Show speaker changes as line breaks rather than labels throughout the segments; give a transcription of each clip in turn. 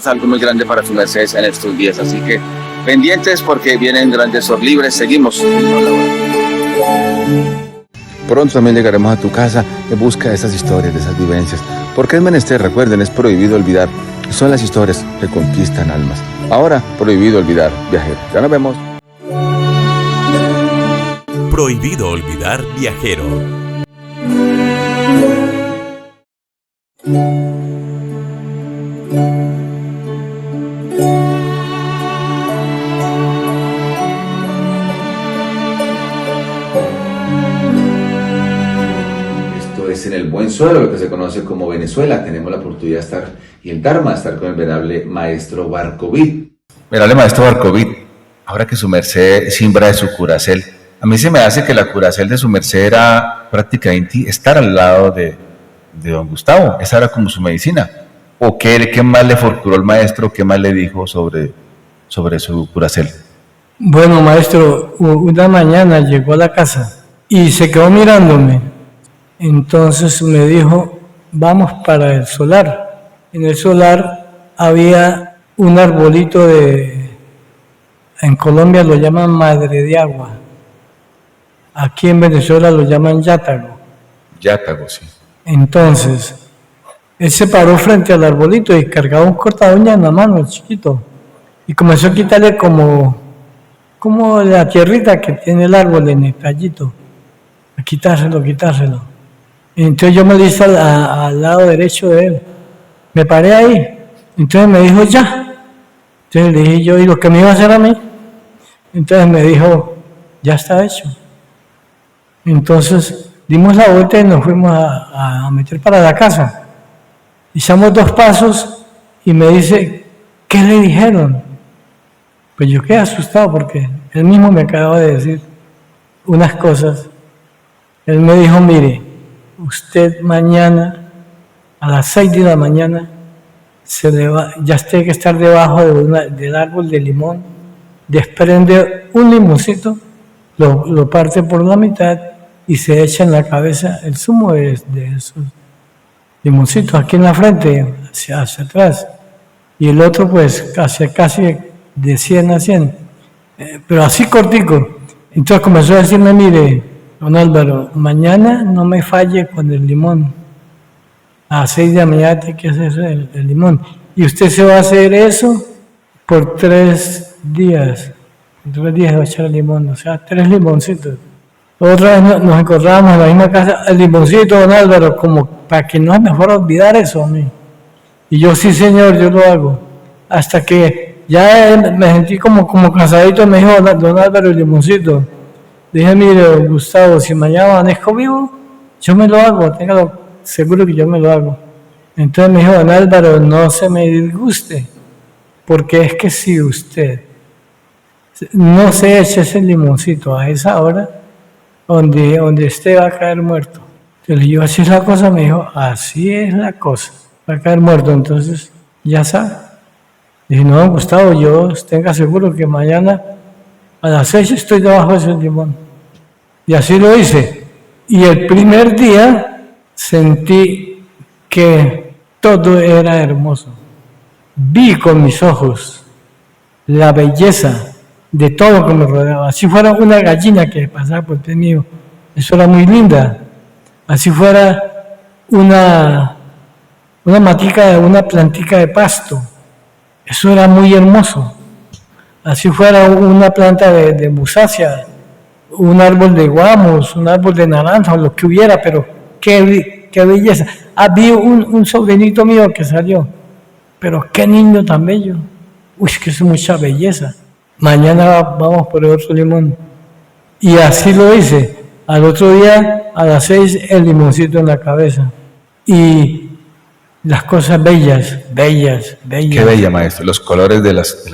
tenemos algo muy grande para su mercedes en estos días, así que pendientes porque vienen grandes libres. Seguimos.
Pronto también llegaremos a tu casa en busca de esas historias, de esas vivencias. Porque es menester, recuerden, es prohibido olvidar. Son las historias que conquistan almas. Ahora, prohibido olvidar, viajero. Ya nos vemos.
Prohibido olvidar, viajero.
En el buen suelo, lo que se conoce como Venezuela. Tenemos la oportunidad de estar y el Dharma, estar con el venerable maestro Barcovid. Venerable maestro Barcovid, ahora que su merced siembra de su curacel, a mí se me hace que la curacel de su merced era prácticamente estar al lado de don Gustavo. Esa era como su medicina. ¿O qué más le forcuró el maestro? ¿Qué más le dijo sobre su curacel?
Bueno, maestro, una mañana llegó a la casa y se quedó mirándome. Entonces me dijo, vamos para el solar. En el solar había un arbolito en Colombia lo llaman madre de agua. Aquí en Venezuela lo llaman yátago.
Yátago, sí.
Entonces, él se paró frente al arbolito y cargaba un corta uña en la mano, chiquito. Y comenzó a quitarle como la tierrita que tiene el árbol en el tallito. A quitárselo. Entonces yo me le hice al lado derecho de él. Me paré ahí. Entonces me dijo, ya. Entonces le dije yo, ¿y lo que me iba a hacer a mí? Entonces me dijo, ya está hecho. Entonces dimos la vuelta y nos fuimos a meter para la casa. Hicimos 2 pasos y me dice, ¿qué le dijeron? Pues yo quedé asustado porque él mismo me acababa de decir unas cosas. Él me dijo, mire, usted mañana a las 6 de la mañana ya tiene que estar debajo del árbol de limón, desprende un limoncito, lo parte por la mitad y se echa en la cabeza el zumo de esos limoncitos, aquí en la frente, hacia atrás, y el otro pues casi de 100 a 100, pero así cortico. Entonces comenzó a decirme, mire, don Álvaro, mañana no me falle con el limón. A las 6 de la mañana tiene que hacerse el limón. Y usted se va a hacer eso por 3 días. En 3 días va a echar el limón, o sea, 3 limoncitos. Otra vez nos encontrábamos en la misma casa, el limoncito, don Álvaro, como para que no es mejor olvidar eso a mí. Y yo, sí señor, yo lo hago. Hasta que ya me sentí como cansadito, me dijo, don Álvaro, el limoncito. Dije, mire, Gustavo, si mañana amanezco vivo, yo me lo hago, téngalo seguro que yo me lo hago. Entonces me dijo, don Álvaro, no se me disguste, porque es que si usted no se echa ese limoncito a esa hora, donde esté va a caer muerto. Entonces yo, así es la cosa, me dijo, así es la cosa, va a caer muerto. Entonces, ya sabe. Dije, no, Gustavo, yo tenga seguro que mañana a las 6 estoy debajo de ese limón. Y así lo hice. Y el primer día sentí que todo era hermoso. Vi con mis ojos la belleza de todo lo que me rodeaba. Así fuera una gallina que pasaba por el mío, eso era muy linda. Así fuera una plantica de pasto, eso era muy hermoso. Así fuera una planta de musácea, un árbol de guamos, un árbol de naranja, lo que hubiera, pero qué belleza. Había un sobrinito mío que salió, pero qué niño tan bello. Uy, que es mucha belleza. Mañana vamos por el otro limón. Y así lo hice. Al otro día, a las 6, el limoncito en la cabeza. Y las cosas bellas.
Qué bella, maestro. Los colores de las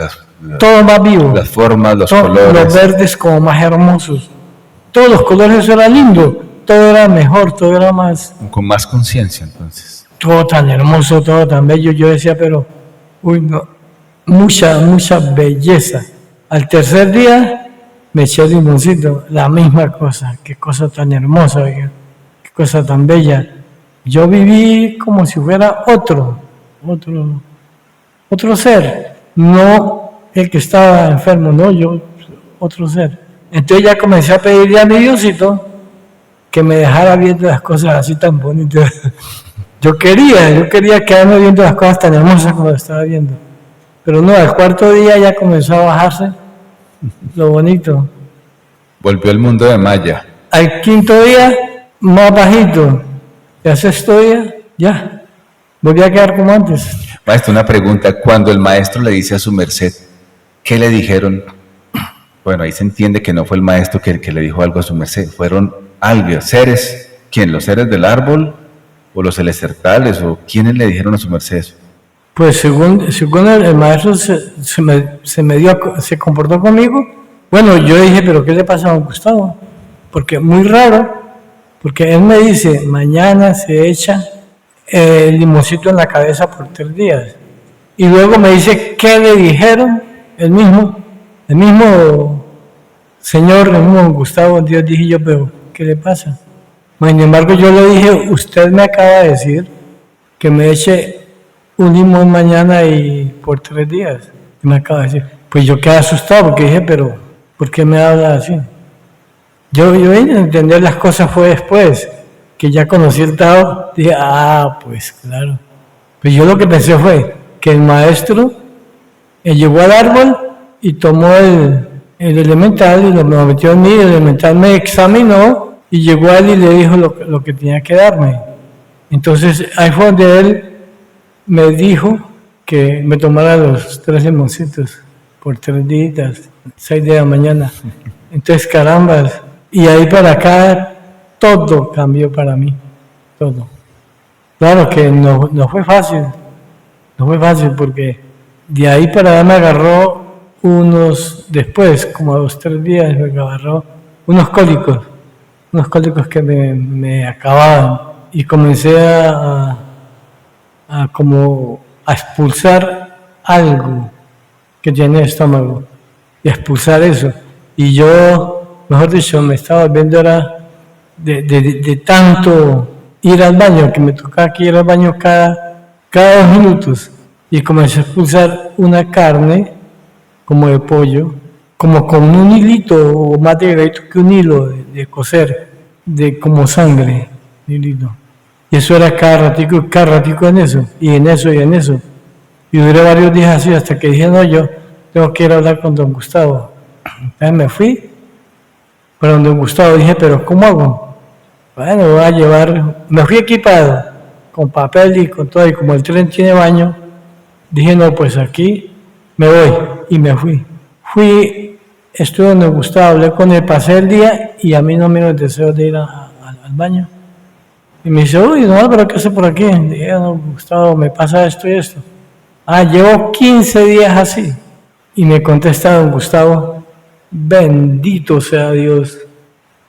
todo más vivo.
Las formas, los colores.
Los verdes como más hermosos. Todos los colores, eso era lindo. Todo era mejor, todo era más...
Con más conciencia, entonces.
Todo tan hermoso, todo tan bello. Yo decía, pero... Uy, no. Mucha belleza. Al tercer día me eché el limoncito, la misma cosa. Qué cosa tan hermosa, qué cosa tan bella. Yo viví como si fuera otro. otro ser, no el que estaba enfermo, no yo, otro ser. Entonces ya comencé a pedirle a mi Diosito que me dejara viendo las cosas así tan bonitas. Yo quería quedarme viendo las cosas tan hermosas como las estaba viendo. Pero no, al cuarto día ya comenzó a bajarse lo bonito.
Volvió al mundo de Maya.
Al quinto día, más bajito. Y al sexto día, ya. Volví a quedar como antes.
Maestro, una pregunta. Cuando el maestro le dice a su merced, ¿qué le dijeron? Bueno, ahí se entiende que no fue el maestro que le dijo algo a su merced. Fueron algo, seres. ¿Quién? ¿Los seres del árbol? ¿O los celestiales? ¿O quiénes le dijeron a su merced eso?
Pues según el maestro se comportó conmigo. Bueno, yo dije, ¿pero qué le pasa a don Gustavo? Porque muy raro, porque él me dice, mañana se echa el limoncito en la cabeza por 3 días. Y luego me dice, ¿qué le dijeron? El mismo señor, el mismo don Gustavo, Dios, dije yo, pero ¿qué le pasa? Sin embargo, yo le dije, usted me acaba de decir que me eche un limón mañana y por 3 días. Y me acaba de decir, pues yo quedé asustado porque dije, pero ¿por qué me habla así? Yo vine a entender las cosas fue después, que ya conocí el Tao, dije, pues claro. Pues yo lo que pensé fue que el maestro llegó al árbol y tomó el elemental y lo metió en mí, el elemental me examinó y llegó a él y le dijo lo que tenía que darme. Entonces ahí fue donde él me dijo que me tomara los 3 limoncitos por 3 días, 6 de la mañana. Entonces, carambas, y ahí para acá todo cambió para mí, todo. Claro que no fue fácil porque de ahí para allá me agarró después, como a los 3 días, me agarró unos cólicos que me acababan y comencé a expulsar algo que tiene el estómago y a expulsar eso. Y yo, mejor dicho, me estaba volviendo era de tanto ir al baño, que me tocaba que ir al baño cada 2 minutos. Y comencé a expulsar una carne como de pollo, como con un hilito o más delgadito que un hilo de coser, como sangre, hilito. Y eso era cada ratico en eso, y en eso. Y duré varios días así hasta que dije, no, yo tengo que ir a hablar con don Gustavo. Entonces me fui para don Gustavo, dije, pero ¿cómo hago? Bueno, voy a llevar, me fui equipado, con papel y con todo, y como el tren tiene baño, dije, no, pues aquí me voy, y me fui. Estuve donde Gustavo, hablé con él, pasé el día, y a mí no me dio el deseo de ir al baño. Y me dice, uy, no, pero ¿qué hace por aquí? Dije, no, Gustavo, me pasa esto y esto. Llevo 15 días así. Y me contesta don Gustavo, bendito sea Dios.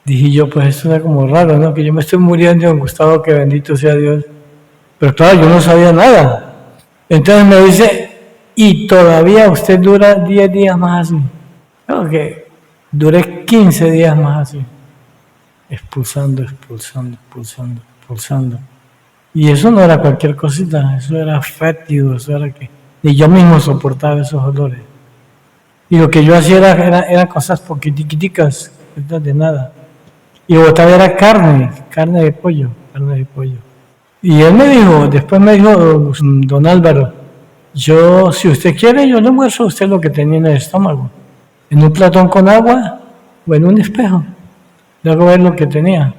Dije yo, pues esto era como raro, ¿no? Que yo me estoy muriendo, don Gustavo, que bendito sea Dios. Pero claro, yo no sabía nada. Entonces me dice, y todavía usted dura 10 días más así. Claro que duré 15 días más así. Expulsando. Y eso no era cualquier cosita, eso era fétido, eso era que ni yo mismo soportaba esos olores. Y lo que yo hacía eran cosas poquititicas, de nada. Y botaba era carne de pollo. Y él después me dijo, don Álvaro, si usted quiere, yo le muestro a usted lo que tenía en el estómago. En un platón con agua o en un espejo. Le hago ver lo que tenía.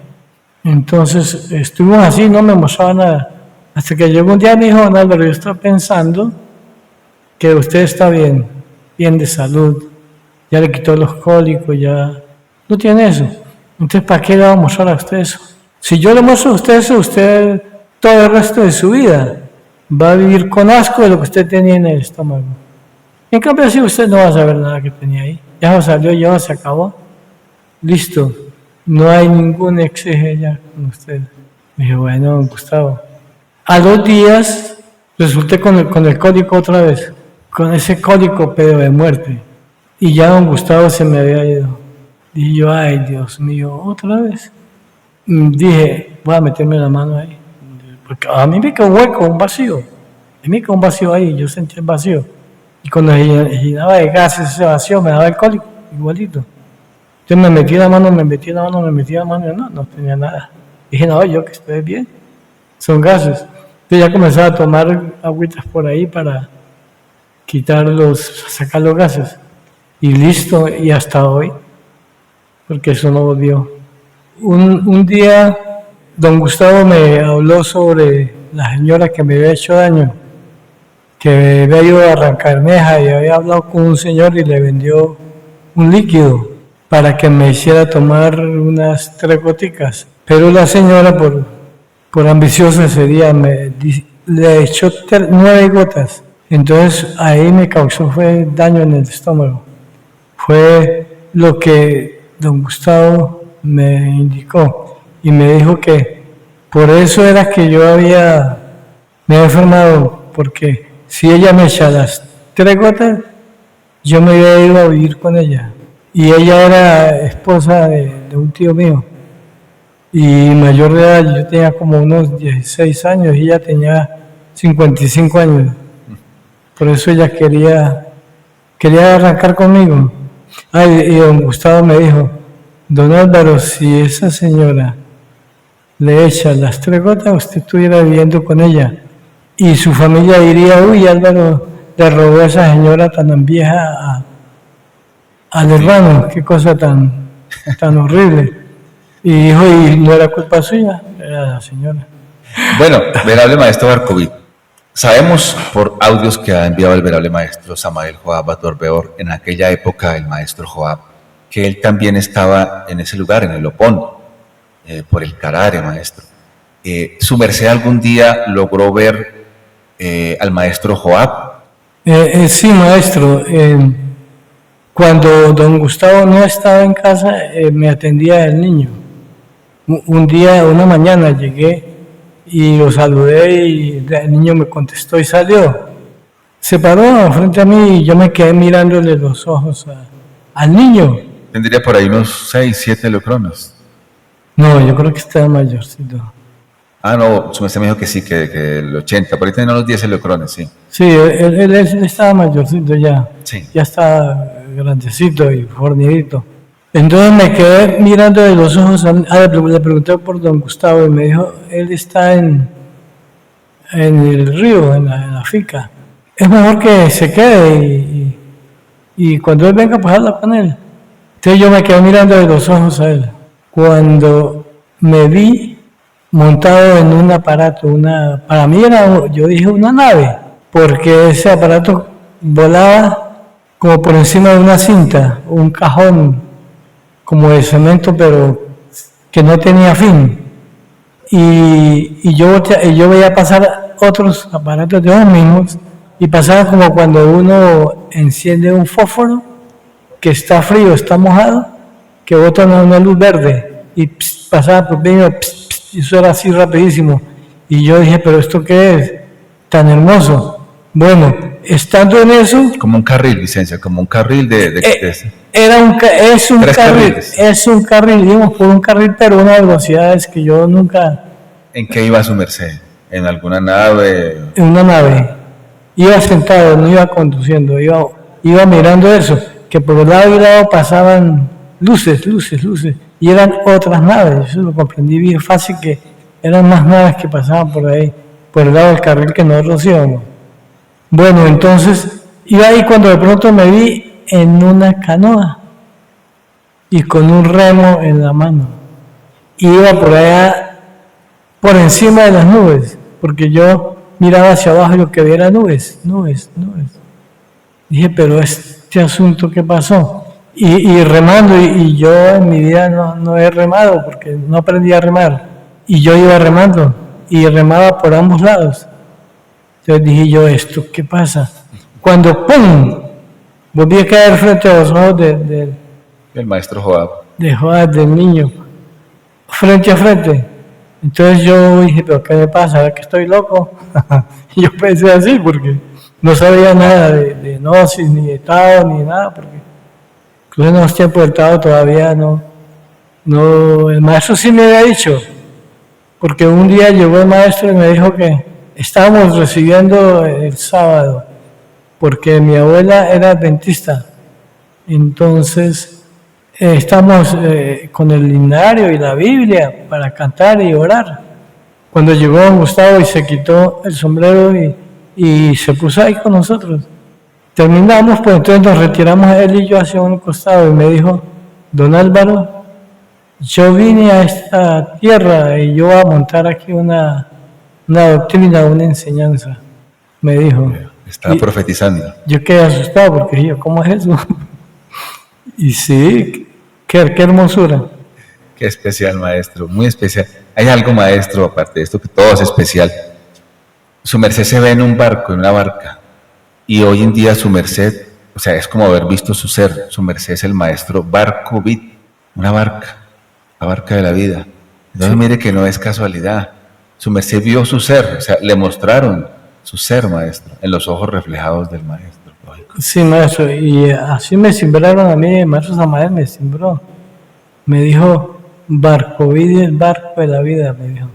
Entonces estuvimos así, no me mostraba nada. Hasta que llegó un día y me dijo, don Álvaro, yo estoy pensando que usted está bien de salud. Ya le quitó los cólicos, ya no tiene eso. Entonces, ¿para qué le vamos a mostrar a usted eso? Si yo le muestro a usted eso, usted todo el resto de su vida va a vivir con asco de lo que usted tenía en el estómago. En cambio, si usted no va a saber nada que tenía ahí. Ya salió, ya se acabó. Listo. No hay ningún exeje ya con usted. Me dije, bueno, don Gustavo. A 2 días resulté con el cólico otra vez. Con ese cólico, pero de muerte. Y ya don Gustavo se me había ido. Dije yo, ay, Dios mío, otra vez. Dije, voy a meterme la mano ahí. Porque a mí me quedó un hueco, un vacío. En mí quedó un vacío ahí, yo sentí el vacío. Y cuando se llenaba de gases ese vacío, me daba el cólico, igualito. Entonces me metí la mano, y no tenía nada. Dije, no, yo que estoy bien, son gases. Entonces ya comenzaba a tomar agüitas por ahí para sacar los gases. Y listo, y hasta hoy, porque eso no volvió. Un día, don Gustavo me habló sobre la señora que me había hecho daño, que me había ido a arrancar meja y había hablado con un señor y le vendió un líquido para que me hiciera tomar unas 3 goticas. Pero la señora, por ambiciosa ese día, le echó 9 gotas. Entonces ahí me causó fue daño en el estómago. Fue lo que don Gustavo me indicó y me dijo que por eso era que me había enfermado, porque si ella me echa las 3 gotas, yo me había ido a vivir con ella. Y ella era esposa de un tío mío. Y mayor de edad, yo tenía como unos 16 años y ella tenía 55 años. Por eso ella quería arrancar conmigo. Y don Gustavo me dijo, don Álvaro, si esa señora le echa las 3 gotas, usted estuviera viviendo con ella. Y su familia diría, uy, Álvaro le robó a esa señora tan vieja al hermano, qué cosa tan horrible. Y dijo, y no era culpa suya, era la señora.
Bueno, venerable maestro Barcovit, sabemos por audios que ha enviado el venerable maestro Samael Joab Atorbeor, en aquella época el maestro Joab, que él también estaba en ese lugar, en el Opón, por el Carare, maestro. ¿Su merced algún día logró ver al maestro Joab?
Sí, maestro. Cuando don Gustavo no estaba en casa, me atendía el niño. Un día, una mañana llegué y lo saludé y el niño me contestó y salió. Se paró frente a mí y yo me quedé mirándole los ojos al niño.
Tendría por ahí unos 6, 7 leucrones.
No, yo creo que estaba mayorcito.
Ah, no, su merced me dijo que sí, que el 80, por ahí tenía unos 10 leucrones, sí.
Sí, él estaba mayorcito ya.
Sí.
Ya estaba grandecito y fornidito. Entonces me quedé mirando de los ojos, le pregunté por don Gustavo y me dijo, él está en el río, en la finca. Es mejor que se quede y cuando él venga, pues habla con él. Entonces yo me quedé mirando de los ojos a él. Cuando me vi montado en un aparato, para mí yo dije una nave, porque ese aparato volaba como por encima de una cinta, un cajón como de cemento, pero que no tenía fin. Y yo veía pasar otros aparatos de los mismos, y pasaba como cuando uno enciende un fósforo, que está frío, está mojado, que bota una luz verde, y pasaba por medio, y eso era así rapidísimo. Y yo dije, pero ¿esto qué es? Tan hermoso. Bueno, estando en eso...
Como un carril, licencia, como un carril
es un carril, digamos, por un carril, pero una velocidad es que yo nunca...
¿En qué iba su merced? ¿En alguna nave?
En una nave. Iba sentado, no iba conduciendo, iba mirando eso, que por el lado y lado pasaban luces, y eran otras naves. Eso lo comprendí bien fácil, que eran más naves que pasaban por ahí, por el lado del carril que nosotros íbamos. Bueno, entonces iba ahí cuando de pronto me vi en una canoa y con un remo en la mano. Iba por allá, por encima de las nubes, porque yo miraba hacia abajo y lo que veía era nubes. Dije, pero este asunto, ¿qué pasó? Y remando, y yo en mi vida no he remado, porque no aprendí a remar. Y yo iba remando, y remaba por ambos lados. Entonces dije yo, ¿esto qué pasa? Cuando ¡pum! Volví a caer frente a los ojos del
maestro Joab.
De Joab, del niño, frente a frente. Entonces yo dije, ¿pero qué me pasa? ¿Verdad que estoy loco? Y yo pensé así, porque no sabía nada de gnosis, ni de Tao, ni nada, porque incluso en los tiempos del Tao todavía no. El maestro sí me había dicho, porque un día llegó el maestro y me dijo que estábamos recibiendo el sábado, porque mi abuela era adventista. Entonces, estamos con el himnario y la Biblia para cantar y orar. Cuando llegó don Gustavo y se quitó el sombrero y se puso ahí con nosotros. Terminamos, pues entonces nos retiramos él y yo hacia un costado y me dijo, don Álvaro, yo vine a esta tierra y yo voy a montar aquí una doctrina, una enseñanza, me dijo.
Estaba profetizando.
Yo quedé asustado porque dije, ¿cómo es eso? Y sí, qué hermosura.
Qué especial, maestro, muy especial. Hay algo, maestro, aparte de esto, que todo es especial. Su merced se ve en un barco, en una barca, y hoy en día su merced, o sea, es como haber visto su ser. Su merced es el maestro Barkovit, una barca, la barca de la vida. Entonces sí. Mire que no es casualidad. Su merced vio su ser, o sea, le mostraron su ser, maestro, en los ojos reflejados del maestro. Lógico.
Sí, maestro, y así me simbraron a mí, el maestro Samael me simbró. Me dijo, Barkovit, el barco de la vida, me dijo.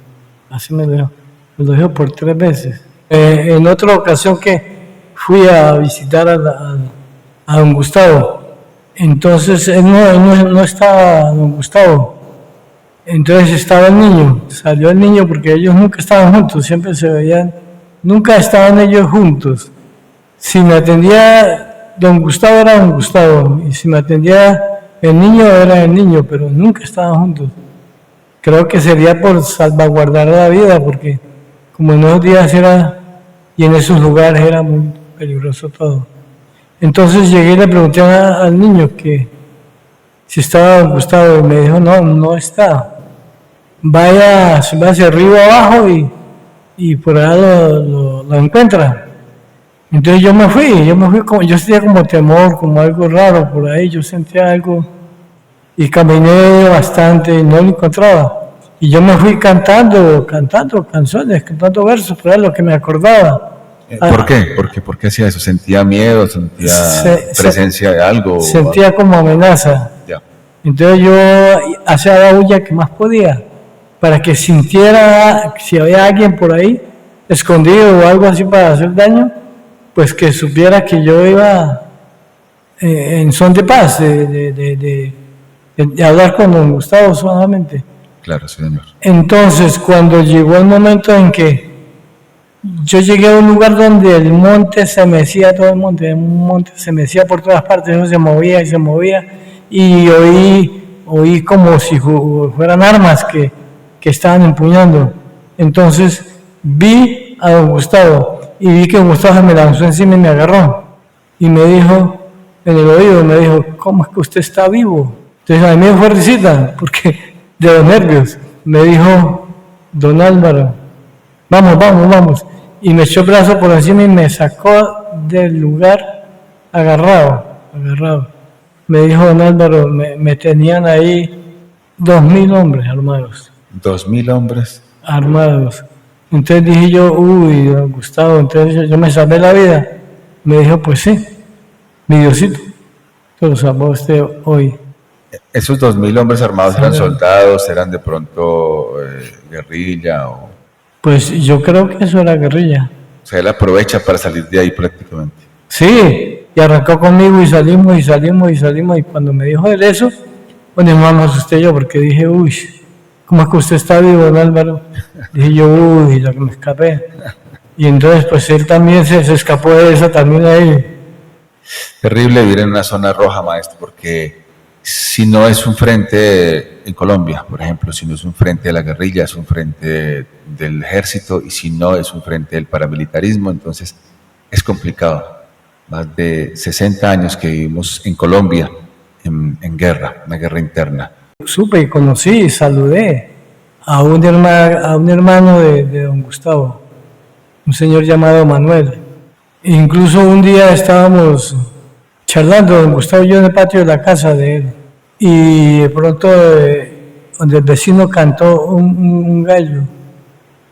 Así me lo dijo. Me lo dijo por 3 veces. En otra ocasión que fui a visitar a don Gustavo, entonces él no estaba don Gustavo. Entonces estaba el niño, salió el niño porque ellos nunca estaban juntos, siempre se veían, nunca estaban ellos juntos. Si me atendía don Gustavo era don Gustavo, y si me atendía el niño era el niño, pero nunca estaban juntos. Creo que sería por salvaguardar la vida, porque como en esos días y en esos lugares era muy peligroso todo. Entonces llegué y le pregunté al niño que si estaba don Gustavo, y me dijo, no está. Vaya hacia arriba abajo y por allá lo encuentra. Entonces yo me fui yo sentía como temor, como algo raro por ahí, yo sentía algo y caminé bastante y no lo encontraba. Y yo me fui cantando canciones, cantando versos, por ahí lo que me acordaba.
¿Por qué? ¿Por qué hacía eso? ¿Sentía miedo? ¿Sentía presencia de algo?
Sentía como amenaza.
Ya.
Entonces yo hacía la bulla que más podía, para que sintiera si había alguien por ahí escondido o algo así para hacer daño, pues que supiera que yo iba en son de paz, de hablar con don Gustavo solamente.
Claro, señor.
Entonces, cuando llegó el momento en que yo llegué a un lugar donde el monte se mecía, todo el monte se mecía por todas partes, eso se movía y oí como si fueran armas que estaban empuñando. Entonces vi a don Gustavo y vi que don Gustavo se me lanzó encima y me agarró y me dijo en el oído, me dijo, ¿cómo es que usted está vivo? Entonces a mí me fue risita porque de los nervios. Me dijo, don Álvaro, vamos, y me echó el brazo por encima y me sacó del lugar agarrado. Me dijo, don Álvaro, me tenían ahí 2.000 hombres armados.
2.000 hombres
armados. Entonces dije yo, don Gustavo, entonces yo me salvé la vida. Me dijo, pues sí, mi Diosito, te lo salvó usted hoy.
¿Esos 2.000 hombres armados eran soldados, eran de pronto guerrilla o...?
Pues yo creo que eso era guerrilla.
O sea, él aprovecha para salir de ahí prácticamente.
Sí, y arrancó conmigo y salimos, y cuando me dijo él eso, bueno, no me asusté yo porque dije, ¿cómo es que usted está vivo, don Álvaro? Dije yo, lo que me escapé. Y entonces pues él también se escapó de esa también ahí.
Terrible vivir en una zona roja, maestro, porque si no es un frente en Colombia, por ejemplo, si no es un frente de la guerrilla, es un frente del ejército, y si no es un frente del paramilitarismo, entonces es complicado. Más de 60 años que vivimos en Colombia en guerra, una guerra interna.
Supe y conocí y saludé a un hermano de don Gustavo, un señor llamado Manuel. Incluso un día estábamos charlando, don Gustavo y yo, en el patio de la casa de él, y de pronto donde el vecino cantó un gallo.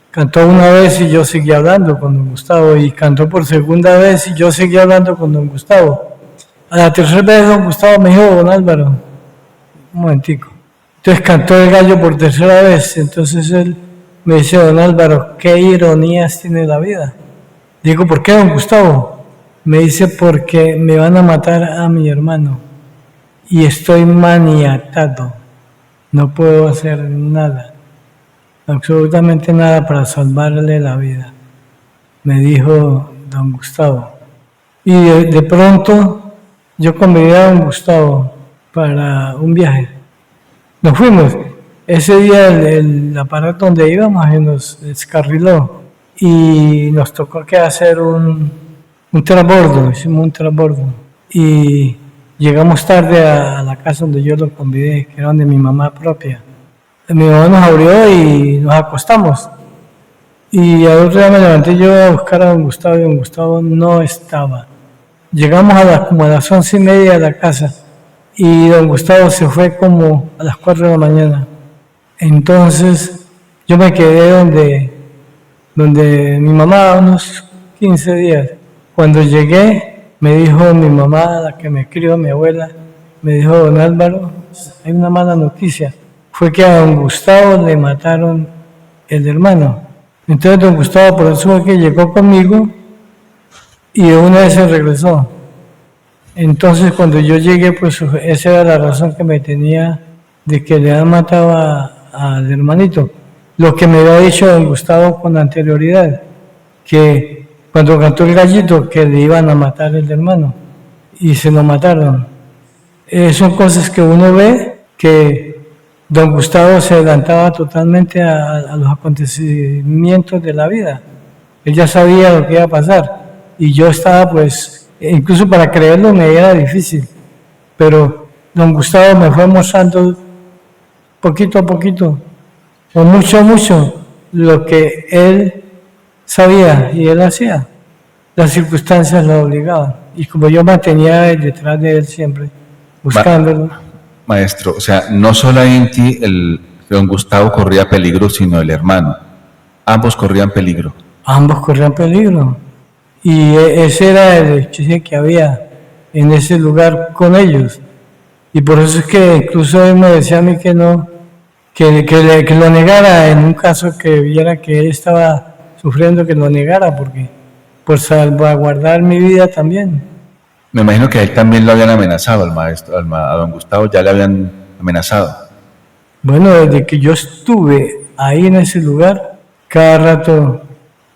Cantó una vez y yo seguí hablando con don Gustavo, y cantó por segunda vez y yo seguí hablando con don Gustavo. A la tercera vez don Gustavo me dijo, don Álvaro, un momentico. Entonces cantó el gallo por tercera vez, entonces él Me dice don Álvaro, qué ironías tiene la vida. Digo, ¿por qué, don Gustavo? Me dice, porque me van a matar a mi hermano y estoy maniatado. No puedo hacer nada, absolutamente nada para salvarle la vida, me dijo don Gustavo. Y de pronto yo convidé a don Gustavo para un viaje. Nos fuimos. Ese día el aparato donde íbamos nos descarriló y nos tocó que hacer un transbordo, hicimos un transbordo. Y llegamos tarde a la casa donde yo lo convidé, que era donde mi mamá propia. Mi mamá nos abrió y nos acostamos. Y al otro día me levanté yo a buscar a don Gustavo y don Gustavo no estaba. Llegamos como a las 11:30 de la casa y don Gustavo se fue como a las 4 de la mañana. Entonces yo me quedé donde mi mamá unos 15 días. Cuando llegué me dijo mi mamá, la que me crió, mi abuela, me dijo, don Álvaro, hay una mala noticia. Fue que a don Gustavo le mataron el hermano. Entonces don Gustavo por eso fue que llegó conmigo y de una vez se regresó. Entonces cuando yo llegué, pues esa era la razón que me tenía de que le han matado al hermanito. Lo que me había dicho don Gustavo con anterioridad, que cuando cantó el gallito, que le iban a matar el hermano, y se lo mataron. Son cosas que uno ve que don Gustavo se adelantaba totalmente a los acontecimientos de la vida. Él ya sabía lo que iba a pasar, y yo estaba pues, incluso para creerlo me era difícil, pero don Gustavo me fue mostrando poquito a poquito, o mucho a mucho, lo que él sabía y él hacía. Las circunstancias lo obligaban. Y como yo mantenía detrás de él siempre, buscándolo.
Maestro, o sea, no solamente don Gustavo corría peligro, sino el hermano. Ambos corrían peligro.
Ambos corrían peligro. Y ese era el hechizo que había en ese lugar con ellos. Y por eso es que incluso él me decía a mí que no, que lo negara en un caso que viera que él estaba sufriendo, que lo negara, porque por salvaguardar mi vida también.
Me imagino que a él también lo habían amenazado, al maestro, a don Gustavo ya le habían amenazado.
Bueno, desde que yo estuve ahí en ese lugar, cada rato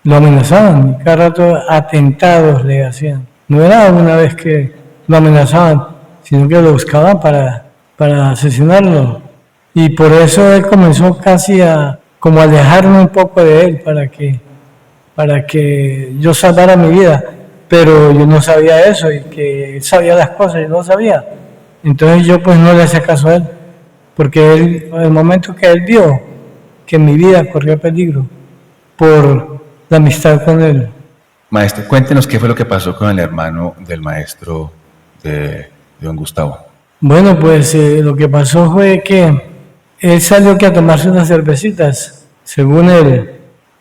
lo amenazaban, y cada rato atentados le hacían. No era una vez que lo amenazaban, sino que lo buscaban para asesinarlo. Y por eso él comenzó casi como a alejarme un poco de él, para que yo salvara mi vida. Pero yo no sabía eso, y que él sabía las cosas, yo no sabía. Entonces yo pues no le hacía caso a él, porque él, en el momento que él vio que mi vida corría peligro por la amistad con él.
Maestro, cuéntenos qué fue lo que pasó con el hermano del maestro de don Gustavo.
Bueno, pues lo que pasó fue que él salió a tomarse unas cervecitas, según él.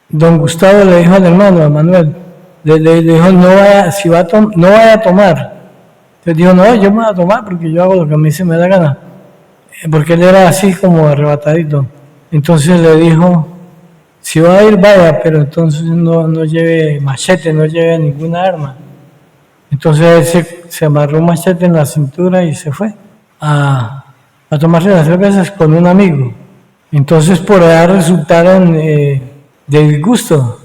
Don Gustavo le dijo al hermano, a Manuel, le dijo, no vaya a tomar. Entonces dijo, no, yo me voy a tomar porque yo hago lo que a mí se me da gana. Porque él era así como arrebatadito. Entonces le dijo, si va a ir, vaya, pero entonces no lleve machete, no lleve ninguna arma. Entonces él se amarró un machete en la cintura y se fue a tomarse las cervezas con un amigo. Entonces por allá resultaron de disgusto,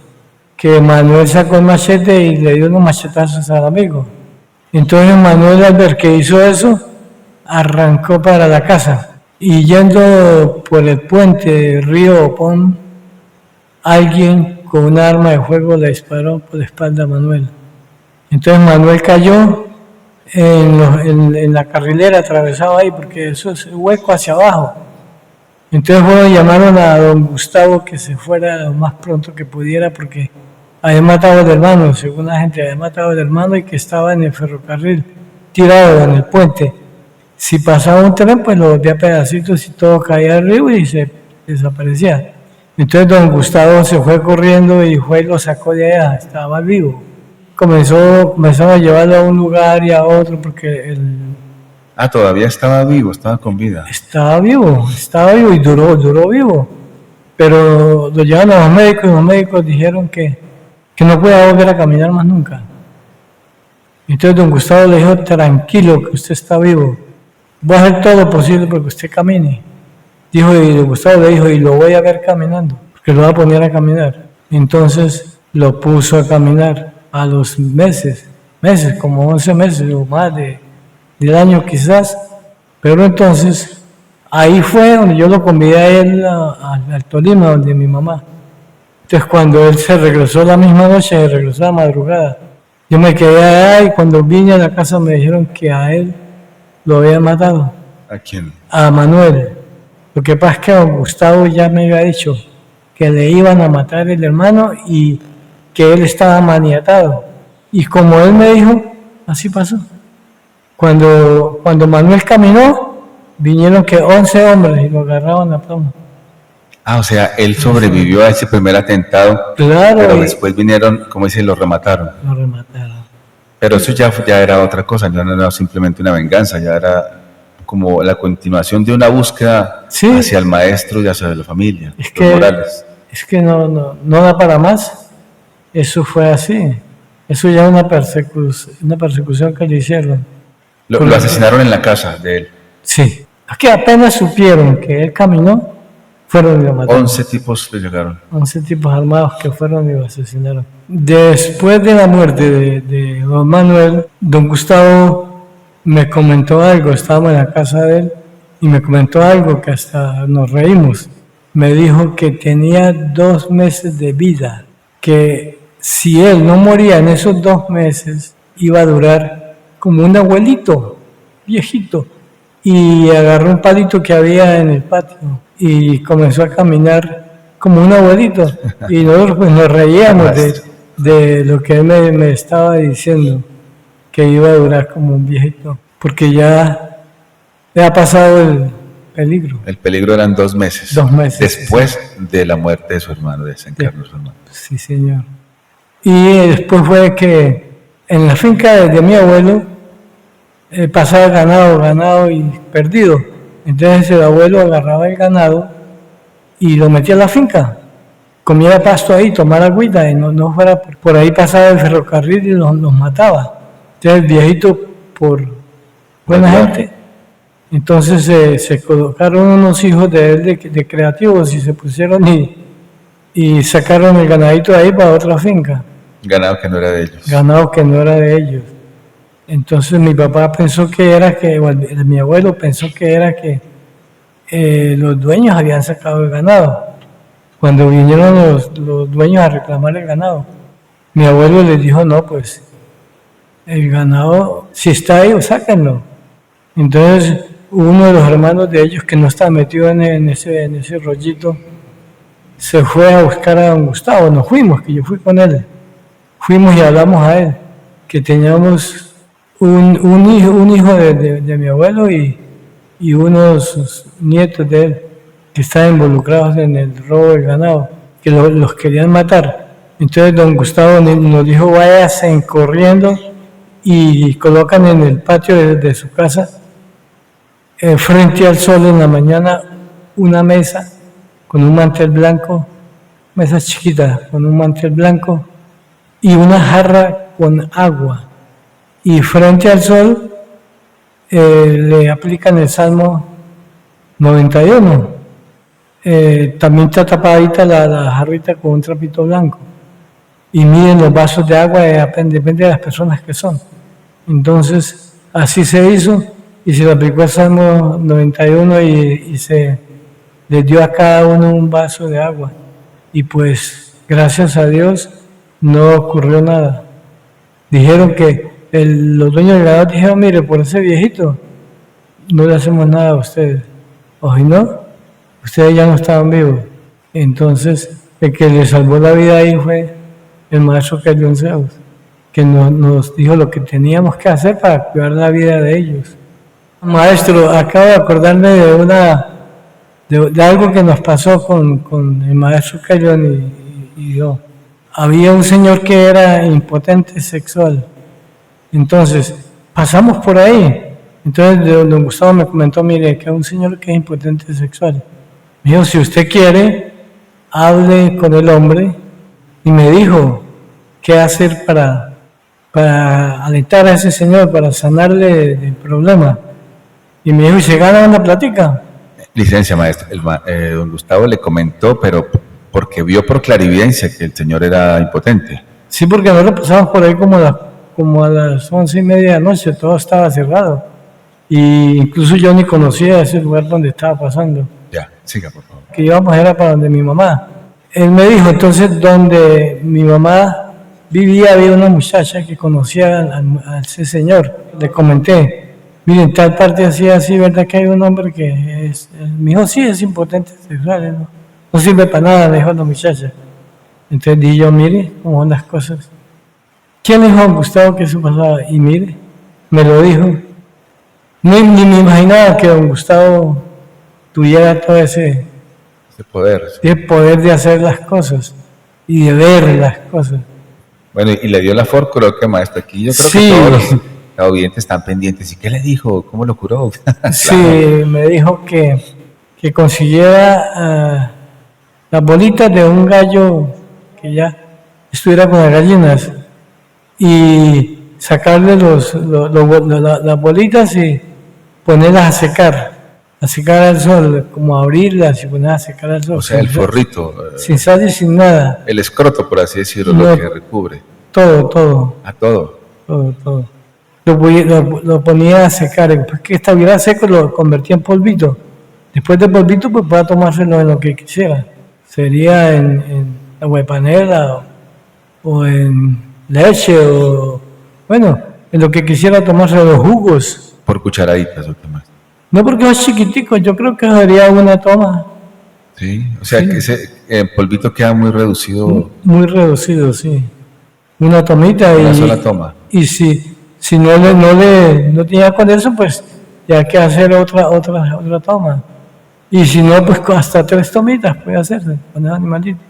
que Manuel sacó el machete y le dio unos machetazos al amigo. Entonces Manuel, al ver que hizo eso, arrancó para la casa. Y yendo por el puente del río Opón, alguien con un arma de fuego le disparó por la espalda a Manuel. Entonces Manuel cayó en la carrilera, atravesado ahí, porque eso es hueco hacia abajo. Entonces llamaron a don Gustavo que se fuera lo más pronto que pudiera, porque había matado al hermano, según la gente, había matado al hermano y que estaba en el ferrocarril, tirado en el puente. Si pasaba un tren, pues lo volvía a pedacitos y todo caía al río y se desaparecía. Entonces don Gustavo se fue corriendo y fue y lo sacó de allá, estaba vivo. Comenzaron a llevarlo a un lugar y a otro, porque
Todavía estaba vivo, estaba con vida.
Estaba vivo y duró vivo. pero lo llevaron a los médicos y los médicos dijeron que no podía volver a caminar más nunca. Entonces don Gustavo le dijo, tranquilo, que usted está vivo, voy a hacer todo lo posible porque usted camine. Dijo, y don Gustavo le dijo, y lo voy a ver caminando, porque lo va a poner a caminar. Entonces lo puso a caminar a los meses, como 11 meses o más del año quizás, pero entonces ahí fue donde yo lo convidé a él al Tolima, donde mi mamá. Entonces cuando él se regresó la misma noche, se regresó a la madrugada, yo me quedé allá y cuando vine a la casa me dijeron que a él lo habían matado.
¿A quién?
A Manuel. Lo que pasa es que don Gustavo ya me había dicho que le iban a matar el hermano y que él estaba maniatado. Y como él me dijo, así pasó. Cuando Manuel caminó, vinieron que 11 hombres y lo agarraban a plomo.
Ah, o sea, él sobrevivió a ese primer atentado,
Claro,
pero
y
después vinieron, como dicen, lo remataron.
lo remataron.
Pero eso ya era otra cosa, ya no era simplemente una venganza, ya era como la continuación de una búsqueda
Sí.
hacia el maestro y hacia la familia,
Es
los
que,
Morales.
es que no da para más. Eso fue así. Eso ya es una persecución que le hicieron.
Lo asesinaron en la casa de él.
Sí. Es que apenas supieron que él caminó, fueron y lo mataron.
11 tipos le llegaron.
11 tipos armados que fueron y lo asesinaron. Después de la muerte de don Manuel, don Gustavo me comentó algo, estábamos en la casa de él, y me comentó algo que hasta nos reímos. Me dijo que tenía 2 meses de vida, que si él no moría en esos 2 meses, iba a durar como un abuelito, viejito, y agarró un palito que había en el patio y comenzó a caminar como un abuelito, y nosotros pues nos reíamos de lo que él me estaba diciendo, que iba a durar como un viejito, porque ya le ha pasado el peligro.
El peligro eran 2 meses.
2 meses.
Después de la muerte de su hermano, de desencarnó su hermano.
Sí, señor. Y después fue que en la finca de mi abuelo pasaba ganado y perdido. Entonces el abuelo agarraba el ganado y lo metía a la finca. Comía pasto ahí, tomara agüita y no fuera por ahí pasaba el ferrocarril y los mataba. Entonces el viejito, por buena gente, entonces se colocaron unos hijos de él de creativos y se pusieron y sacaron el ganadito de ahí para otra finca.
Ganado que no era de ellos.
Ganado que no era de ellos. Entonces mi papá pensó que era mi abuelo pensó que era que los dueños habían sacado el ganado. Cuando vinieron los dueños a reclamar el ganado, mi abuelo les dijo, no, pues el ganado, si está ahí, sáquenlo. Entonces uno de los hermanos de ellos que no estaba metido en ese rollito, se fue a buscar a don Gustavo. Nos fuimos, que yo fui con él. Fuimos y hablamos a él, que teníamos un hijo de mi abuelo y unos nietos de él que estaban involucrados en el robo del ganado, que los querían matar. Entonces don Gustavo nos dijo, váyanse corriendo y colocan en el patio de su casa, frente al sol en la mañana, una mesa con un mantel blanco, mesa chiquita con un mantel blanco y una jarra con agua. Y frente al sol le aplican el Salmo 91. También está tapadita la jarrita con un trapito blanco. Y miden los vasos de agua, depende de las personas que son. Entonces, así se hizo y se le aplicó el Salmo 91 y se les dio a cada uno un vaso de agua. Y pues, gracias a Dios, no ocurrió nada. Dijeron que los dueños del ganado dijeron, mire, por ese viejito no le hacemos nada a ustedes. O si no, ustedes ya no estaban vivos. Entonces, el que le salvó la vida ahí fue el maestro Kelvin Zeus, que nos dijo lo que teníamos que hacer para cuidar la vida de ellos. Maestro, acabo de acordarme de algo que nos pasó con el maestro Kelvin y yo. Había un señor que era impotente sexual. Entonces, pasamos por ahí. Entonces, don Gustavo me comentó, mire, que hay un señor que es impotente sexual. Me dijo, si usted quiere, hable con el hombre y me dijo qué hacer para alentar a ese señor, para sanarle del problema. Y me dijo, ¿y se gana una plática?
Licencia, maestro. Don Gustavo le comentó, pero porque vio por clarividencia que el señor era impotente.
Sí, porque nosotros pasamos por ahí como a las 11:30 de la noche, todo estaba cerrado. Y incluso yo ni conocía ese lugar donde estaba pasando.
Ya, siga, por favor.
Que íbamos era para donde mi mamá. Él me dijo, entonces, donde mi mamá vivía había una muchacha que conocía a ese señor. Le comenté, miren, tal parte así, ¿verdad que hay un hombre que es? Me dijo, sí, es impotente sexual, no sirve para nada, me dijo la muchacha. Entonces dije yo, mire, cómo son las cosas. ¿Quién le dijo a Gustavo que eso pasaba? Y mire, me lo dijo. Ni me imaginaba que don Gustavo tuviera todo ese
poder. Sí.
El poder de hacer las cosas y de ver las cosas.
Bueno, y le dio la flor, creo que maestro, aquí yo creo
sí.
que todos los oyentes están pendientes. ¿Y qué le dijo? ¿Cómo lo curó? Claro.
Sí, me dijo que consiguiera las bolitas de un gallo que ya estuviera con las gallinas y sacarle las bolitas y ponerlas a secar al sol, como abrirlas y ponerlas a secar al sol.
O sea, el forrito.
Sin sal y sin nada.
El escroto, por así decirlo,
No,
lo que recubre.
Todo.
¿A todo?
Todo. Lo ponía a secar, después que estuviera seco lo convertía en polvito. Después de polvito, pues para tomárselo en lo que quisiera. Sería en agua de panela o en leche o, bueno, en lo que quisiera tomarse los jugos.
Por cucharaditas, ¿o qué más?
No, porque es chiquitico, yo creo que sería una toma.
Sí, o sea, sí. Que ese polvito queda muy reducido.
Muy reducido, sí. Una tomita.
Una sola toma.
Y si no tenía con eso, pues ya hay que hacer otra toma. Y si no, pues hasta 3 tomitas puede hacerse con el animalito.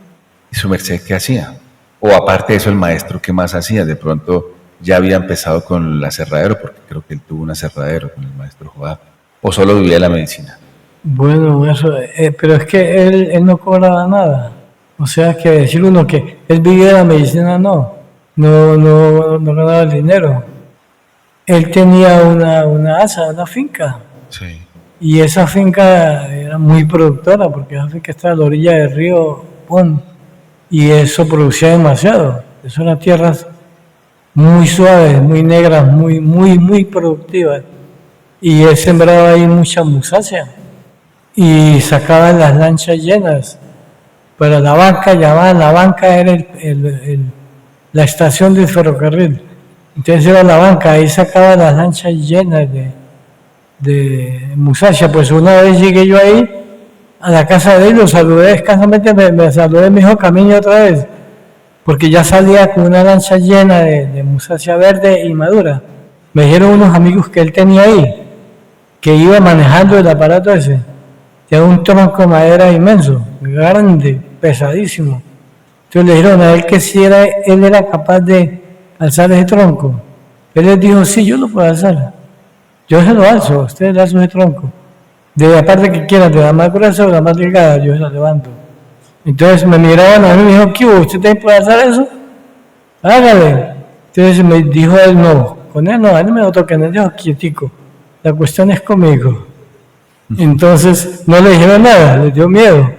¿Y su merced qué hacía? O aparte de eso, el maestro, ¿qué más hacía? De pronto ya había empezado con el aserradero, porque creo que él tuvo un aserradero con el maestro Joab. ¿O solo vivía de la medicina?
Bueno, eso, pero es que él no cobraba nada. O sea, que decir uno que él vivía de la medicina, no ganaba el dinero. Él tenía una finca.
Sí.
Y esa finca era muy productora, porque esa finca estaba a la orilla del río Pon. Y eso producía demasiado. Eso eran tierras muy suaves, muy negras, muy productivas. Y él sembraba ahí mucha musácea. Y sacaban las lanchas llenas. Pero la banca, llamaban, la banca era la estación del ferrocarril. Entonces era la banca, ahí sacaban las lanchas llenas de musácea. Pues una vez llegué yo ahí, a la casa de él, lo saludé escasamente, me saludé, me dijo camino otra vez, porque ya salía con una lancha llena de musácea verde y madura. Me dijeron unos amigos que él tenía ahí, que iba manejando el aparato ese. Tenía un tronco de madera inmenso, grande, pesadísimo. Entonces le dijeron a él que si él era capaz de alzar ese tronco. Él les dijo, sí, yo lo puedo alzar. Yo se lo alzo, usted le alzo ese tronco. De la parte que quieran, de la más gruesa o la más delgada, yo se la levanto. Entonces me miraban a mí y me dijo, ¿qué hubo? ¿Usted también puede alzar eso? Hágale. Entonces me dijo él, no, con él no, a él me lo toquen, él dijo quietico. La cuestión es conmigo. Entonces no le dijeron nada, les dio miedo,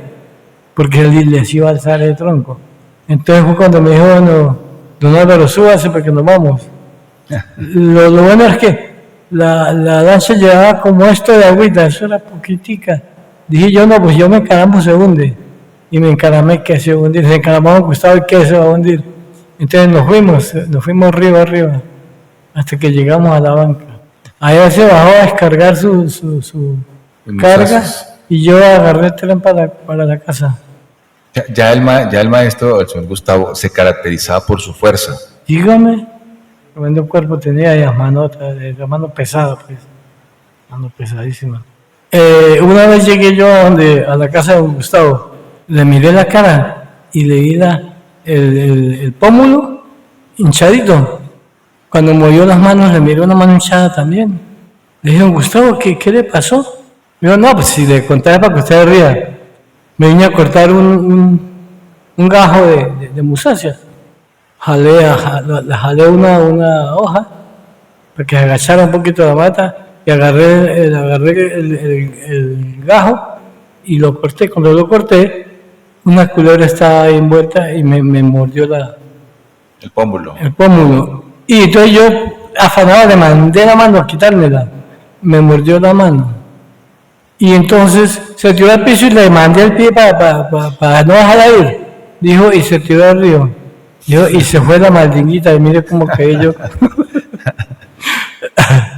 porque él les iba a alzar el tronco. Entonces fue cuando me dijo, bueno, don Álvaro, súbase porque nos vamos. Lo bueno es que la lancha llevaba como esto de agüita, eso era poquitica. Dije yo, no, pues yo me encaramo, se hunde. Y me encaramé que se hundir, se encaramó Gustavo y que se va a hundir. Entonces nos fuimos arriba, hasta que llegamos a la banca. Allá se bajó a descargar su carga y yo agarré el tren para la casa.
Ya el maestro, el señor Gustavo, se caracterizaba por su fuerza.
Dígame, tremendo cuerpo tenía y las manos pesadas, pues, manos pesadísimas. Una vez llegué yo a la casa de don Gustavo, le miré la cara y le vi el pómulo hinchadito. Cuando movió las manos, le miré una mano hinchada también. Le dije, don Gustavo, ¿qué le pasó? Me dijo, no, pues si le contara para que usted ría. Me vine a cortar un un gajo de musácea. Jalé una hoja para que se agachara un poquito la mata y agarré el gajo y lo corté. Cuando lo corté, una culebra estaba ahí envuelta y me mordió
El pómulo.
el pómulo. Y entonces yo, afanado, le mandé la mano a quitármela. Me mordió la mano. Y entonces se tiró al piso y le mandé el pie para no dejarla ir. Dijo, y se tiró al río. Dijo, y se fue la maldinguita. Y mire cómo caí yo.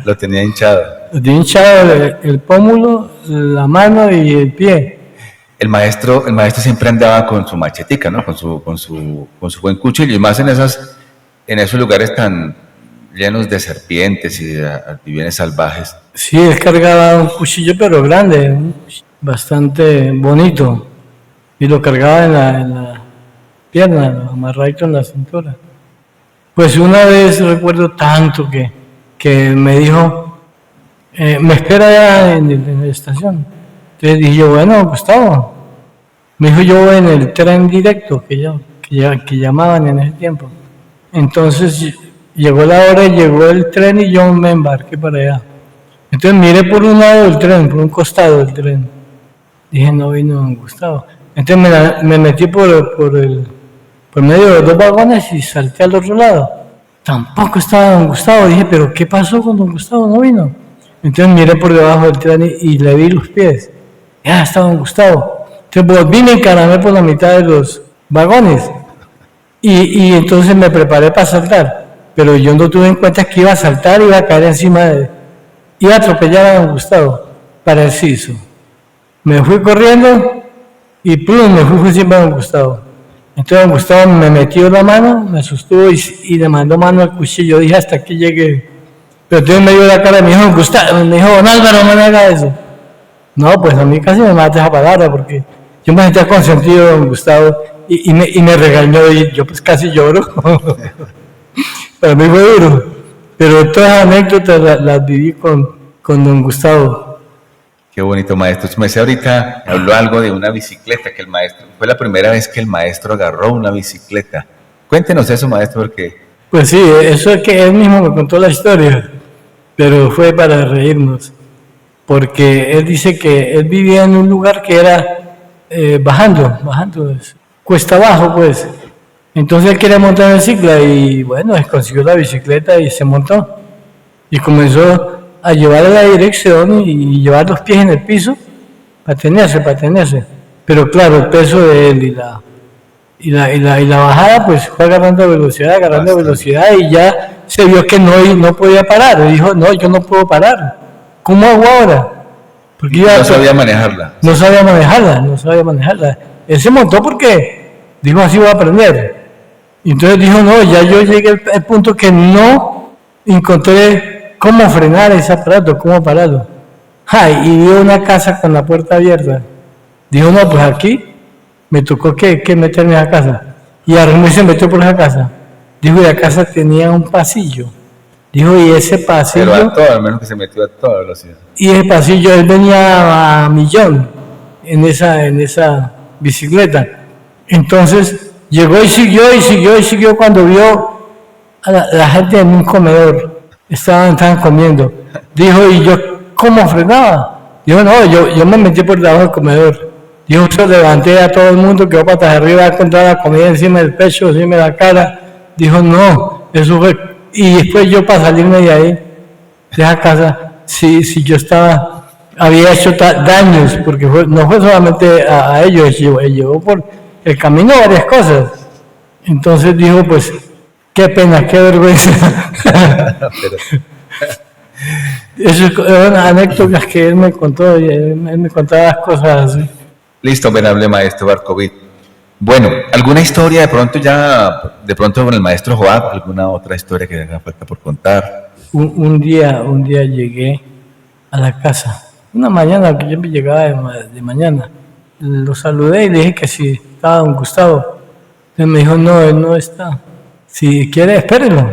Lo tenía hinchado.
Tenía hinchado el pómulo, la mano y el pie.
El maestro siempre andaba con su machetica, ¿no? Con su buen cuchillo, y más en esos lugares tan llenos de serpientes y de anfibios salvajes.
Sí, él cargaba un cuchillo pero grande, bastante bonito, y lo cargaba en la pierna, lo amarradito en la cintura. Pues una vez recuerdo tanto que me dijo, me espera allá en la estación. Entonces dije yo, bueno, Gustavo, me dijo, yo voy en el tren directo que llamaban en ese tiempo. Entonces llegó la hora, llegó el tren y yo me embarqué para allá. Entonces miré por un lado del tren, por un costado del tren. Dije, no vino don Gustavo. Entonces me metí por medio de los dos vagones y salté al otro lado. Tampoco estaba don Gustavo. Dije, pero ¿qué pasó con don Gustavo? No vino. Entonces miré por debajo del tren y le vi los pies. Ya estaba don Gustavo. Entonces volví, me encaramé por la mitad de los vagones. Y entonces me preparé para saltar. Pero yo no tuve en cuenta que iba a saltar, iba a caer encima iba a atropellar a don Gustavo para el siso. Me fui corriendo y plum, me fui encima de don Gustavo. Entonces don Gustavo me metió la mano, me asustó y le mandó mano al cuchillo. Dije, hasta aquí llegué. Pero entonces me dio la cara y me dijo, Gustavo, me dijo, don Álvaro, no me haga eso. No, pues a mí casi me mata esa palabra porque yo me sentía consentido de don Gustavo y me regañó y yo pues casi lloro. Para mí fue duro. Pero todas las anécdotas las viví con don Gustavo.
Qué bonito, maestro. Me decía ahorita, habló algo de una bicicleta que el maestro, fue la primera vez que el maestro agarró una bicicleta. Cuéntenos eso, maestro, porque...
Pues sí, eso es que él mismo me contó la historia, pero fue para reírnos. Porque él dice que él vivía en un lugar que era bajando, cuesta abajo, pues. Entonces él quería montar en bicicleta y bueno, consiguió la bicicleta y se montó. Y comenzó a llevar la dirección y llevar los pies en el piso para tenerse. Pero claro, el peso de él y la bajada pues fue agarrando velocidad y ya se vio que no podía parar. Y dijo, no, yo no puedo parar. ¿Cómo hago ahora? Porque
no sabía manejarla.
No sabía manejarla. Él se montó porque dijo, así voy a aprender. Y entonces dijo, no, ya yo llegué al punto que no encontré cómo frenar ese aparato, cómo pararlo. Y vio una casa con la puerta abierta. Dijo, no, pues aquí me tocó que meterme a la casa. Y armó y se metió por esa casa. Dijo, y la casa tenía un pasillo. Dijo, y ese pasillo...
Pero al menos que se metió a toda velocidad.
Y ese pasillo, él venía a millón en esa bicicleta. Entonces llegó y siguió cuando vio a la gente en un comedor. Estaban comiendo. Dijo, ¿y yo cómo frenaba? Dijo, no, yo me metí por debajo del comedor. Dijo, yo levanté a todo el mundo, quedó patas arriba, con toda la comida encima del pecho, encima de la cara. Dijo, no, eso fue... Y después yo para salirme de ahí, de esa casa, si yo había hecho daños, porque no fue solamente a ellos, llevó por el camino varias cosas. Entonces dijo, pues, qué pena, qué vergüenza. Esas eran anécdotas que él me contó, y él me contaba las cosas así.
Listo, venerable maestro Barkovit. Bueno, ¿alguna historia con el maestro Joab? ¿Alguna otra historia que haga falta por contar?
Un día llegué a la casa, una mañana que yo me llegaba de mañana, lo saludé y le dije que si estaba don Gustavo. Entonces me dijo, no, él no está. Si quiere, espérelo.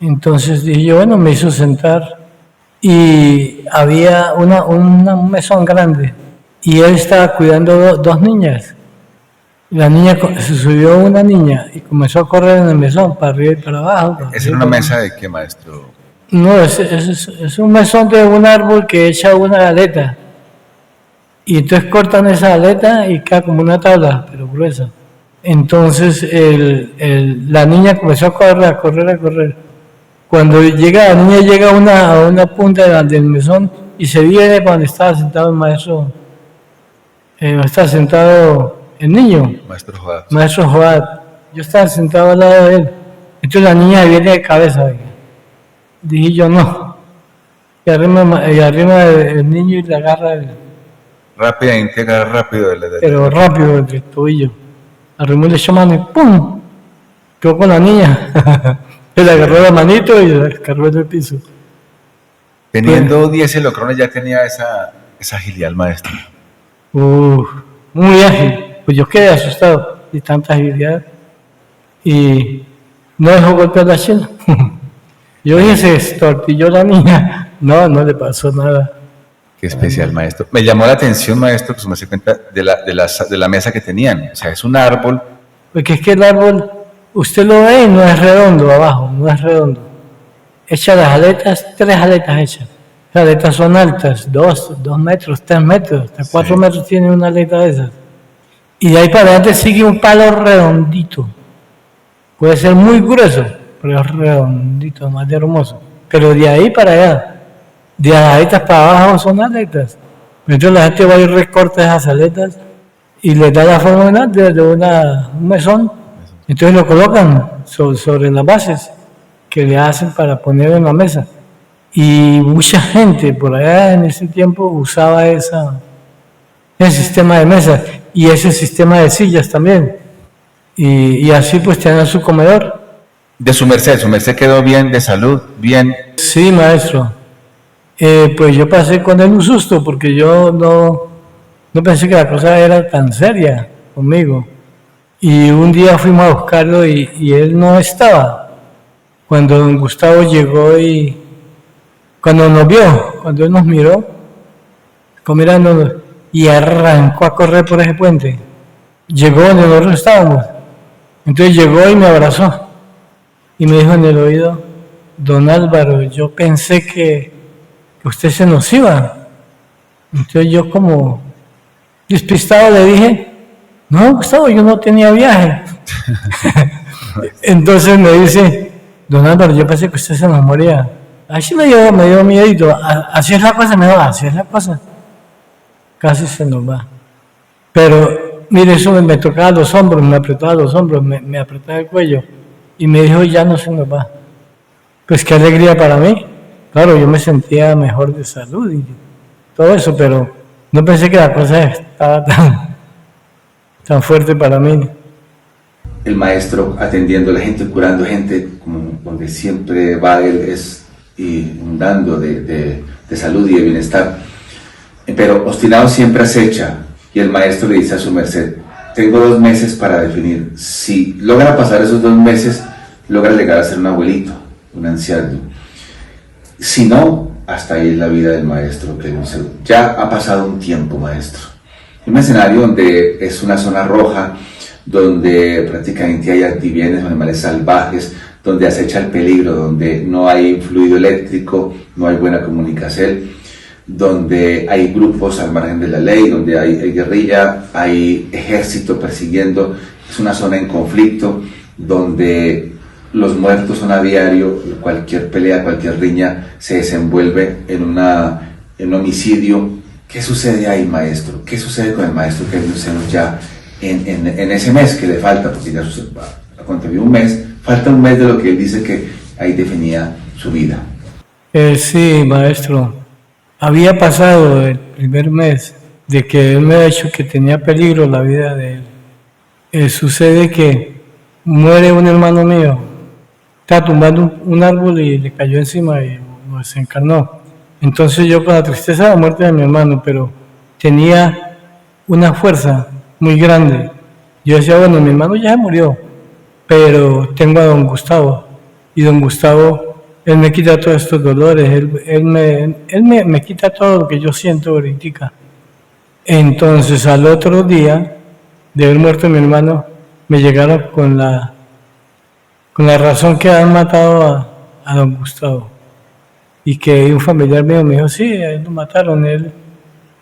Entonces dije yo, bueno, me hizo sentar y había un mesón grande y él estaba cuidando dos niñas. La niña, se subió una niña y comenzó a correr en el mesón, para arriba y para abajo.
¿Es en una mesa de qué, maestro?
No, es un mesón de un árbol que echa una aleta. Y entonces cortan esa aleta y queda como una tabla, pero gruesa. Entonces la niña comenzó a correr. Cuando la niña llega a una punta del mesón y se viene para donde estaba sentado el maestro, estaba sentado el niño, maestro Joad. Yo estaba sentado al lado de él. Entonces la niña viene de cabeza. Oiga. Dije yo no. Y arrima el niño y le agarra
Rápidamente, rápido.
Pero rápido el tobillo. Arrimó el hecho mano y ¡pum! Quedó con la niña. Él le agarró la manito y la cargó en el piso.
Teniendo 10 elocrones ya tenía esa agilidad, maestro.
Muy ágil. Pues yo quedé asustado de tanta agilidad. Y no dejó golpear la chela. Yo dije, se estortilló la niña. No le pasó nada.
Qué especial, maestro. Me llamó la atención, maestro, que se me hace cuenta de la mesa que tenían. O sea, es un árbol.
Porque es que el árbol, usted lo ve y no es redondo abajo, no es redondo. Echa las aletas, 3 aletas hechas. Las aletas son altas, 2 metros, 3 metros, hasta 4 metros tiene una aleta de esas. Y de ahí para adelante sigue un palo redondito. Puede ser muy grueso, pero es redondito, más de hermoso. Pero de ahí para allá, de las aletas para abajo son aletas. Entonces la gente va y recorta esas aletas y les da la forma de un mesón. Entonces lo colocan sobre las bases que le hacen para poner en la mesa. Y mucha gente por allá en ese tiempo usaba ese sistema de mesas y ese sistema de sillas también. Y así pues tenían su comedor.
De su merced quedó bien, de salud, bien.
Sí, maestro. Pues yo pasé con él un susto porque yo no pensé que la cosa era tan seria conmigo. Y un día fuimos a buscarlo y él no estaba. Cuando don Gustavo llegó y cuando él nos miró, mirándonos y arrancó a correr por ese puente. Llegó donde nosotros estábamos. Entonces llegó y me abrazó y me dijo en el oído, don Álvaro, yo pensé que usted se nos iba. Entonces yo como despistado le dije, no, Gustavo, yo no tenía viaje. Entonces me dice, don Álvaro, yo pensé que usted se nos moría. Así me dio miedito. Así es la cosa, así es la cosa. Casi se nos va. Pero, mire, eso me tocaba los hombros, me apretaba los hombros, me apretaba el cuello. Y me dijo, ya no se nos va. Pues qué alegría para mí. Claro, yo me sentía mejor de salud y todo eso, pero no pensé que la cosa estaba tan fuerte para mí.
El maestro atendiendo a la gente, curando gente, como donde siempre va él, es inundando de salud y de bienestar. Pero obstinado siempre acecha, y el maestro le dice a su merced, tengo 2 meses para definir. Si logra pasar esos 2 meses, logra llegar a ser un abuelito, un anciano. Si no, hasta ahí es la vida del maestro. Que ya ha pasado un tiempo, maestro. Un escenario donde es una zona roja, donde prácticamente hay antivienes, animales salvajes, donde acecha el peligro, donde no hay fluido eléctrico, no hay buena comunicación, donde hay grupos al margen de la ley, donde hay guerrilla, hay ejército persiguiendo. Es una zona en conflicto, donde los muertos son a diario, cualquier pelea, cualquier riña se desenvuelve en un homicidio. ¿Qué sucede ahí, maestro? ¿Qué sucede con el maestro que ya en ese mes que le falta? Porque ya contenido un mes, falta un mes de lo que él dice que ahí definía su vida.
Sí, maestro. Había pasado el primer mes de que él me ha dicho que tenía peligro la vida de él. Sucede que muere un hermano mío. Estaba tumbando un árbol y le cayó encima y se encarnó. Entonces yo con la tristeza de la muerte de mi hermano, pero tenía una fuerza muy grande. Yo decía, bueno, mi hermano ya se murió, pero tengo a don Gustavo. Y don Gustavo, él me quita todos estos dolores, él me quita todo lo que yo siento ahorita. Entonces al otro día de haber muerto mi hermano, me llegaron con la razón que han matado a don Gustavo. Y que un familiar mío me dijo, sí, a él lo mataron.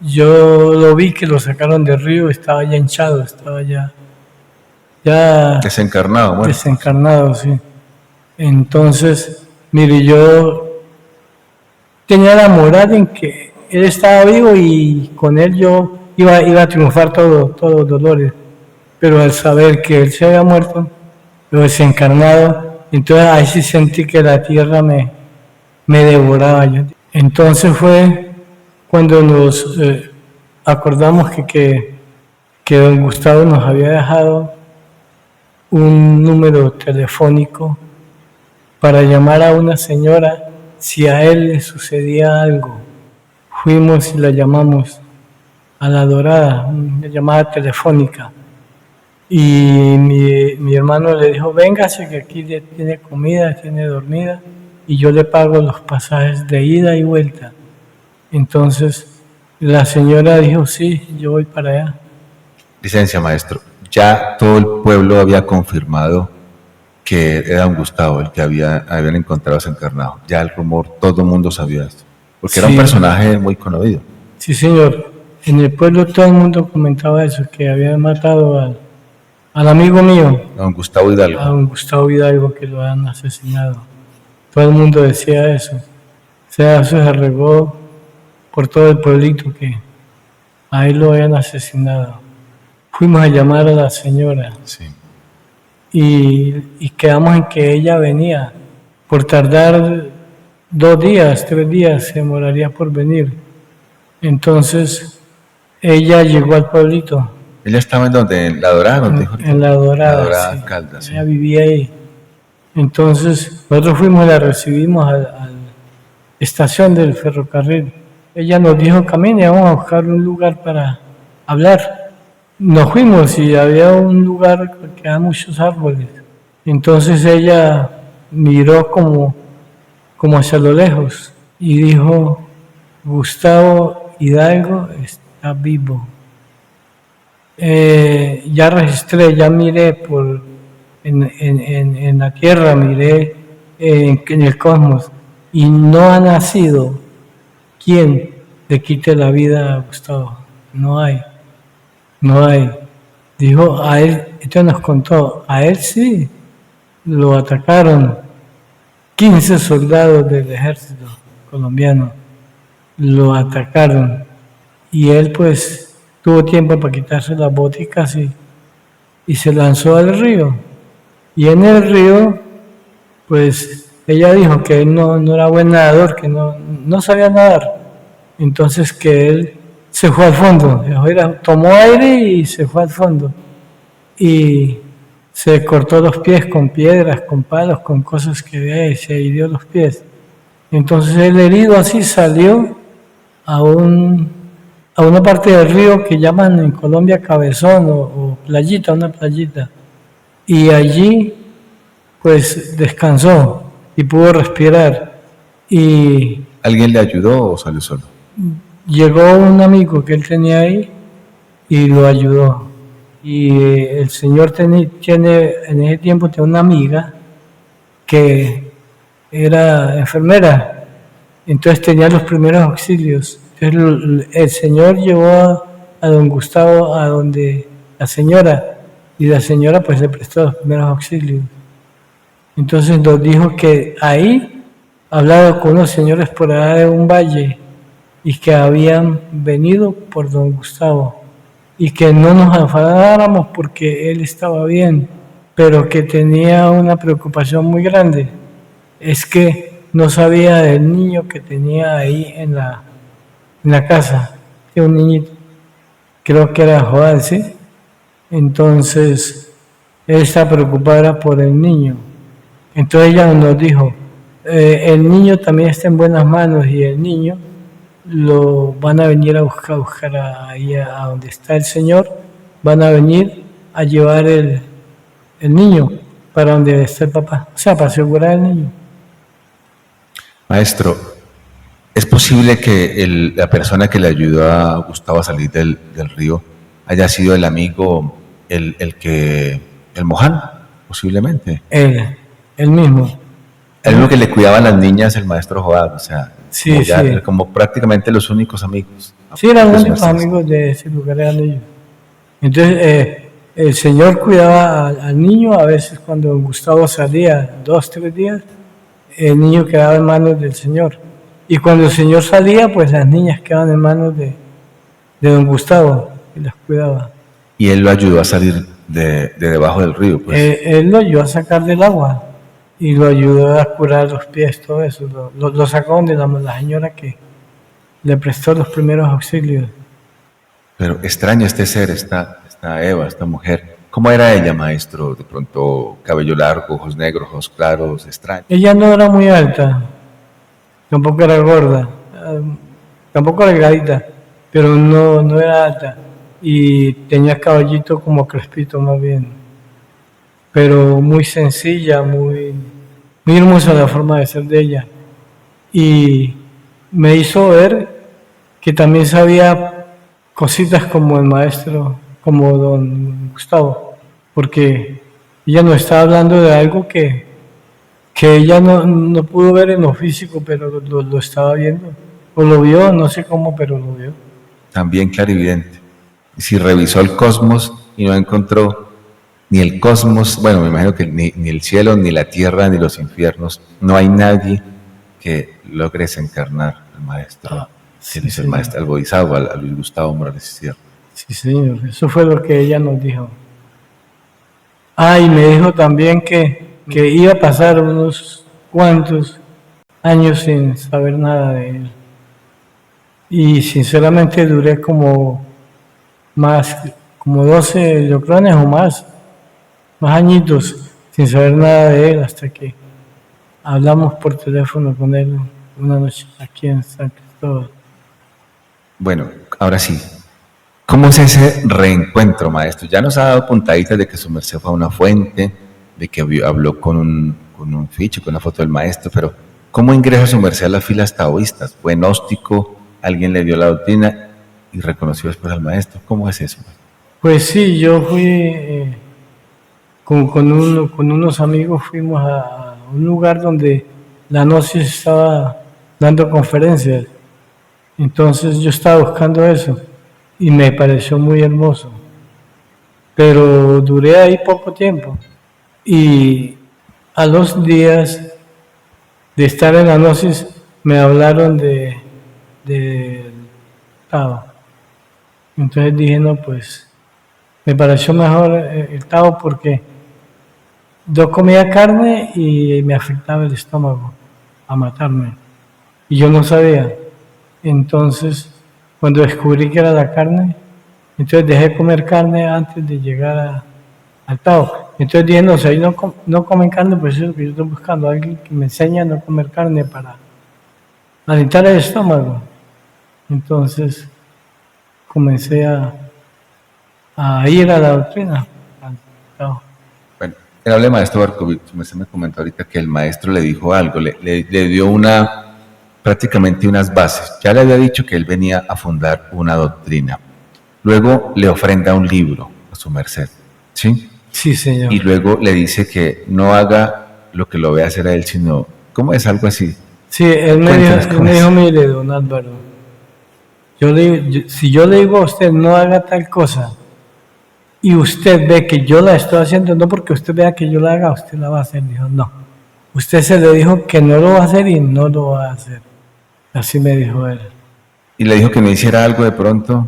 Yo lo vi que lo sacaron del río, estaba ya hinchado, estaba ya
Desencarnado, bueno.
desencarnado, sí. Entonces, mire, yo tenía la moral en que él estaba vivo y con él yo iba a triunfar todos los dolores. Pero al saber que él se había muerto, lo desencarnado, entonces ahí sí sentí que la tierra me devoraba. Entonces fue cuando nos acordamos que don Gustavo nos había dejado un número telefónico para llamar a una señora si a él le sucedía algo. Fuimos y la llamamos a La Dorada, una llamada telefónica. Y mi hermano le dijo, véngase que aquí tiene comida, tiene dormida, y yo le pago los pasajes de ida y vuelta. Entonces la señora dijo, sí, yo voy para allá.
Licencia, maestro. Ya todo el pueblo había confirmado que era don Gustavo el que habían encontrado desencarnado. Ya el rumor, todo el mundo sabía esto. Porque era un personaje muy conocido.
Sí, señor. En el pueblo todo el mundo comentaba eso, que habían matado al amigo mío.
A don Gustavo Hidalgo.
A don Gustavo Hidalgo, que lo han asesinado. Todo el mundo decía eso. O sea, eso se regó por todo el pueblito que a él lo habían asesinado. Fuimos a llamar a la señora.
Sí.
Y quedamos en que ella venía. Por tardar 2 días, 3 días, se demoraría por venir. Entonces, ella llegó al pueblito.
¿Ella estaba en donde? ¿En La Dorada?
En La Dorada,
La Dorada,
sí.
Caldas. Sí.
Ella vivía ahí. Entonces, nosotros fuimos y la recibimos a la estación del ferrocarril. Ella nos dijo, camine, vamos a buscar un lugar para hablar. Nos fuimos y había un lugar que había muchos árboles. Entonces ella miró como hacia lo lejos y dijo, Gustavo Hidalgo está vivo. Ya registré, ya miré en la tierra, miré en el cosmos y no ha nacido quien le quite la vida a Gustavo. No hay. Dijo, a él, esto nos contó, a él sí lo atacaron 15 soldados del ejército colombiano, lo atacaron y él pues tuvo tiempo para quitarse las boticas y se lanzó al río. Y en el río, pues ella dijo que él no era buen nadador, que no sabía nadar, entonces que él se fue al fondo, tomó aire y se fue al fondo. Y se cortó los pies con piedras, con palos, con cosas que había y se hirió los pies. Entonces el herido así salió a una parte del río que llaman en Colombia cabezón o playita, una playita. Y allí pues descansó y pudo respirar. Y
¿alguien le ayudó o salió solo?
llegó un amigo que él tenía ahí y lo ayudó. Y el señor tiene en ese tiempo tenía una amiga que era enfermera, entonces tenía los primeros auxilios. Entonces el señor llevó a don Gustavo a donde la señora, y la señora pues le prestó los primeros auxilios. Entonces nos dijo que ahí hablaba con unos señores por allá de un valle y que habían venido por don Gustavo y que no nos enfadáramos porque él estaba bien, pero que tenía una preocupación muy grande. Es que no sabía del niño que tenía ahí en la casa, que un niñito, creo que era Joan, ¿sí? Entonces, él estaba preocupado por el niño. Entonces ella nos dijo, el niño también está en buenas manos y el niño lo van a venir a buscar ahí a donde está el Señor, van a venir a llevar el niño para donde está el papá, o sea, para asegurar al niño.
Maestro, ¿es posible que la persona que le ayudó a Gustavo a salir del río haya sido el amigo el Moján, posiblemente.
Él mismo.
El mismo que le cuidaba a las niñas, el maestro Joab, o sea,
Sí,
como, ya,
sí.
como prácticamente los únicos amigos.
Sí, eran los
Pues,
únicos
mercedes.
amigos de ese lugar, eran ellos. Entonces, el señor cuidaba al niño, a veces cuando Gustavo salía 2, 3 días, el niño quedaba en manos del señor. Y cuando el señor salía, pues las niñas quedaban en manos de don Gustavo, que las cuidaba.
Y él lo ayudó a salir de debajo del río, pues.
Él lo ayudó a sacar del agua y lo ayudó a curar los pies, todo eso. Lo sacó de la señora que le prestó los primeros auxilios.
Pero extraño este ser, esta Eva, esta mujer. ¿Cómo era ella, maestro? De pronto, cabello largo, ojos negros, ojos claros, extraño.
Ella no era muy alta, tampoco era gorda, tampoco era delgadita, pero no era alta. Y tenía cabellito como crespito más bien. Pero muy sencilla, muy hermosa la forma de ser de ella. Y me hizo ver que también sabía cositas como el maestro, como don Gustavo, porque ella nos estaba hablando de algo que ella no pudo ver en lo físico, pero lo estaba viendo, o lo vio, no sé cómo, pero lo vio.
También clarividente. Y si revisó el cosmos y no encontró ni el cosmos, bueno, me imagino que ni el cielo, ni la tierra, ni los infiernos, no hay nadie que logre desencarnar al maestro.
Sí,
¿Quién es el
señor.
maestro? Al Bodhisattva, a Luis Gustavo Morales Sierra.
Sí, señor, eso fue lo que ella nos dijo. Ah, y me dijo también que iba a pasar unos cuantos años sin saber nada de él. Y sinceramente duré como 12 yo creo o más añitos sin saber nada de él hasta que hablamos por teléfono con él una noche aquí en San Cristóbal.
Bueno, ahora sí. ¿Cómo es ese reencuentro, maestro? Ya nos ha dado puntaditas de que su merced fue a una fuente, de que habló con un ficho, con una foto del maestro, pero ¿cómo ingresa su merced a las filas taoístas? ¿Fue gnóstico? ¿Alguien le dio la doctrina y reconoció después al maestro? ¿Cómo es eso?
Pues sí, yo fui con unos amigos, fuimos a un lugar donde la Gnosis estaba dando conferencias. Entonces yo estaba buscando eso y me pareció muy hermoso. Pero duré ahí poco tiempo y a los días de estar en la Gnosis me hablaron de Tao. Entonces dije, no, pues me pareció mejor el Tao porque yo comía carne y me afectaba el estómago a matarme. Y yo no sabía. Entonces, cuando descubrí que era la carne, entonces dejé de comer carne antes de llegar al Tao. Entonces dije, no, si ahí no comen carne, pues eso es lo que yo estoy buscando. Alguien que me enseñe a no comer carne para alentar el estómago. Entonces, comencé a ir a la doctrina, al Tao.
Bueno, el hable maestro Barkovich, usted me comentó ahorita que el maestro le dijo algo, le dio prácticamente unas bases. Ya le había dicho que él venía a fundar una doctrina. Luego le ofrenda un libro a su merced, ¿sí?
Sí, señor.
Y luego le dice que no haga lo que lo vea hacer a él, sino, ¿cómo es? Algo así.
Sí, él me dijo, mire, don Álvaro, si yo le digo a usted no haga tal cosa y usted ve que yo la estoy haciendo, no porque usted vea que yo la haga, usted la va a hacer. Dijo, no. Usted se le dijo que no lo va a hacer y no lo va a hacer. Así me dijo él.
Y le dijo que no hiciera algo de pronto.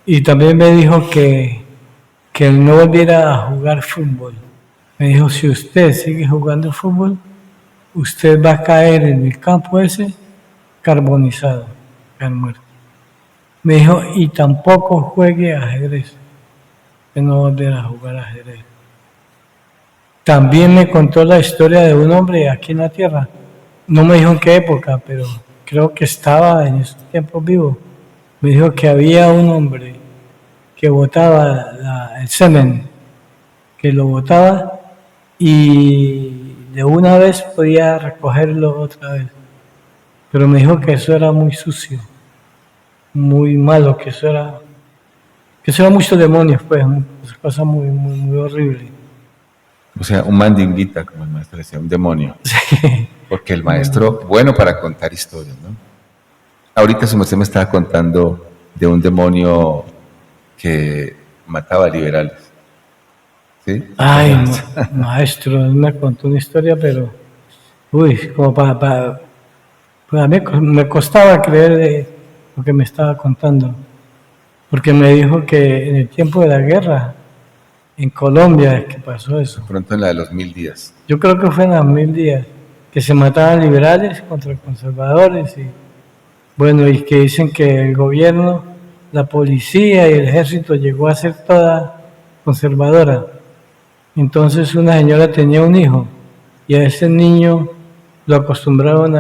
Y también me dijo que no volviera a jugar fútbol. Me dijo, si usted sigue jugando fútbol, usted va a caer en el campo ese carbonizado, caer muerto. Me dijo, y tampoco juegue ajedrez, que no volverá a jugar ajedrez. También me contó la historia de un hombre aquí en la tierra. No me dijo en qué época, pero creo que estaba en esos tiempos vivo. Me dijo que había un hombre que botaba el semen, que lo botaba y de una vez podía recogerlo otra vez. Pero me dijo que eso era muy sucio, muy malo, que eso era que son muchos demonios, pues, cosas muy, muy, muy horribles.
O sea, un mandinguita, como el maestro decía, un demonio.
Sí.
Porque el maestro, bueno para contar historias, ¿no? Ahorita su merced me estaba contando de un demonio que mataba a liberales. ¿Sí?
Ay, maestro, me contó una historia, pero, uy, como pues a mí me costaba creer lo que me estaba contando, porque me dijo que en el tiempo de la guerra, en Colombia es que pasó eso.
Pronto en la de los 1000 días.
Yo creo que fue en los 1000 días, que se mataban liberales contra conservadores, y bueno, y que dicen que el gobierno, la policía y el ejército llegó a ser toda conservadora. Entonces una señora tenía un hijo y a ese niño lo acostumbraron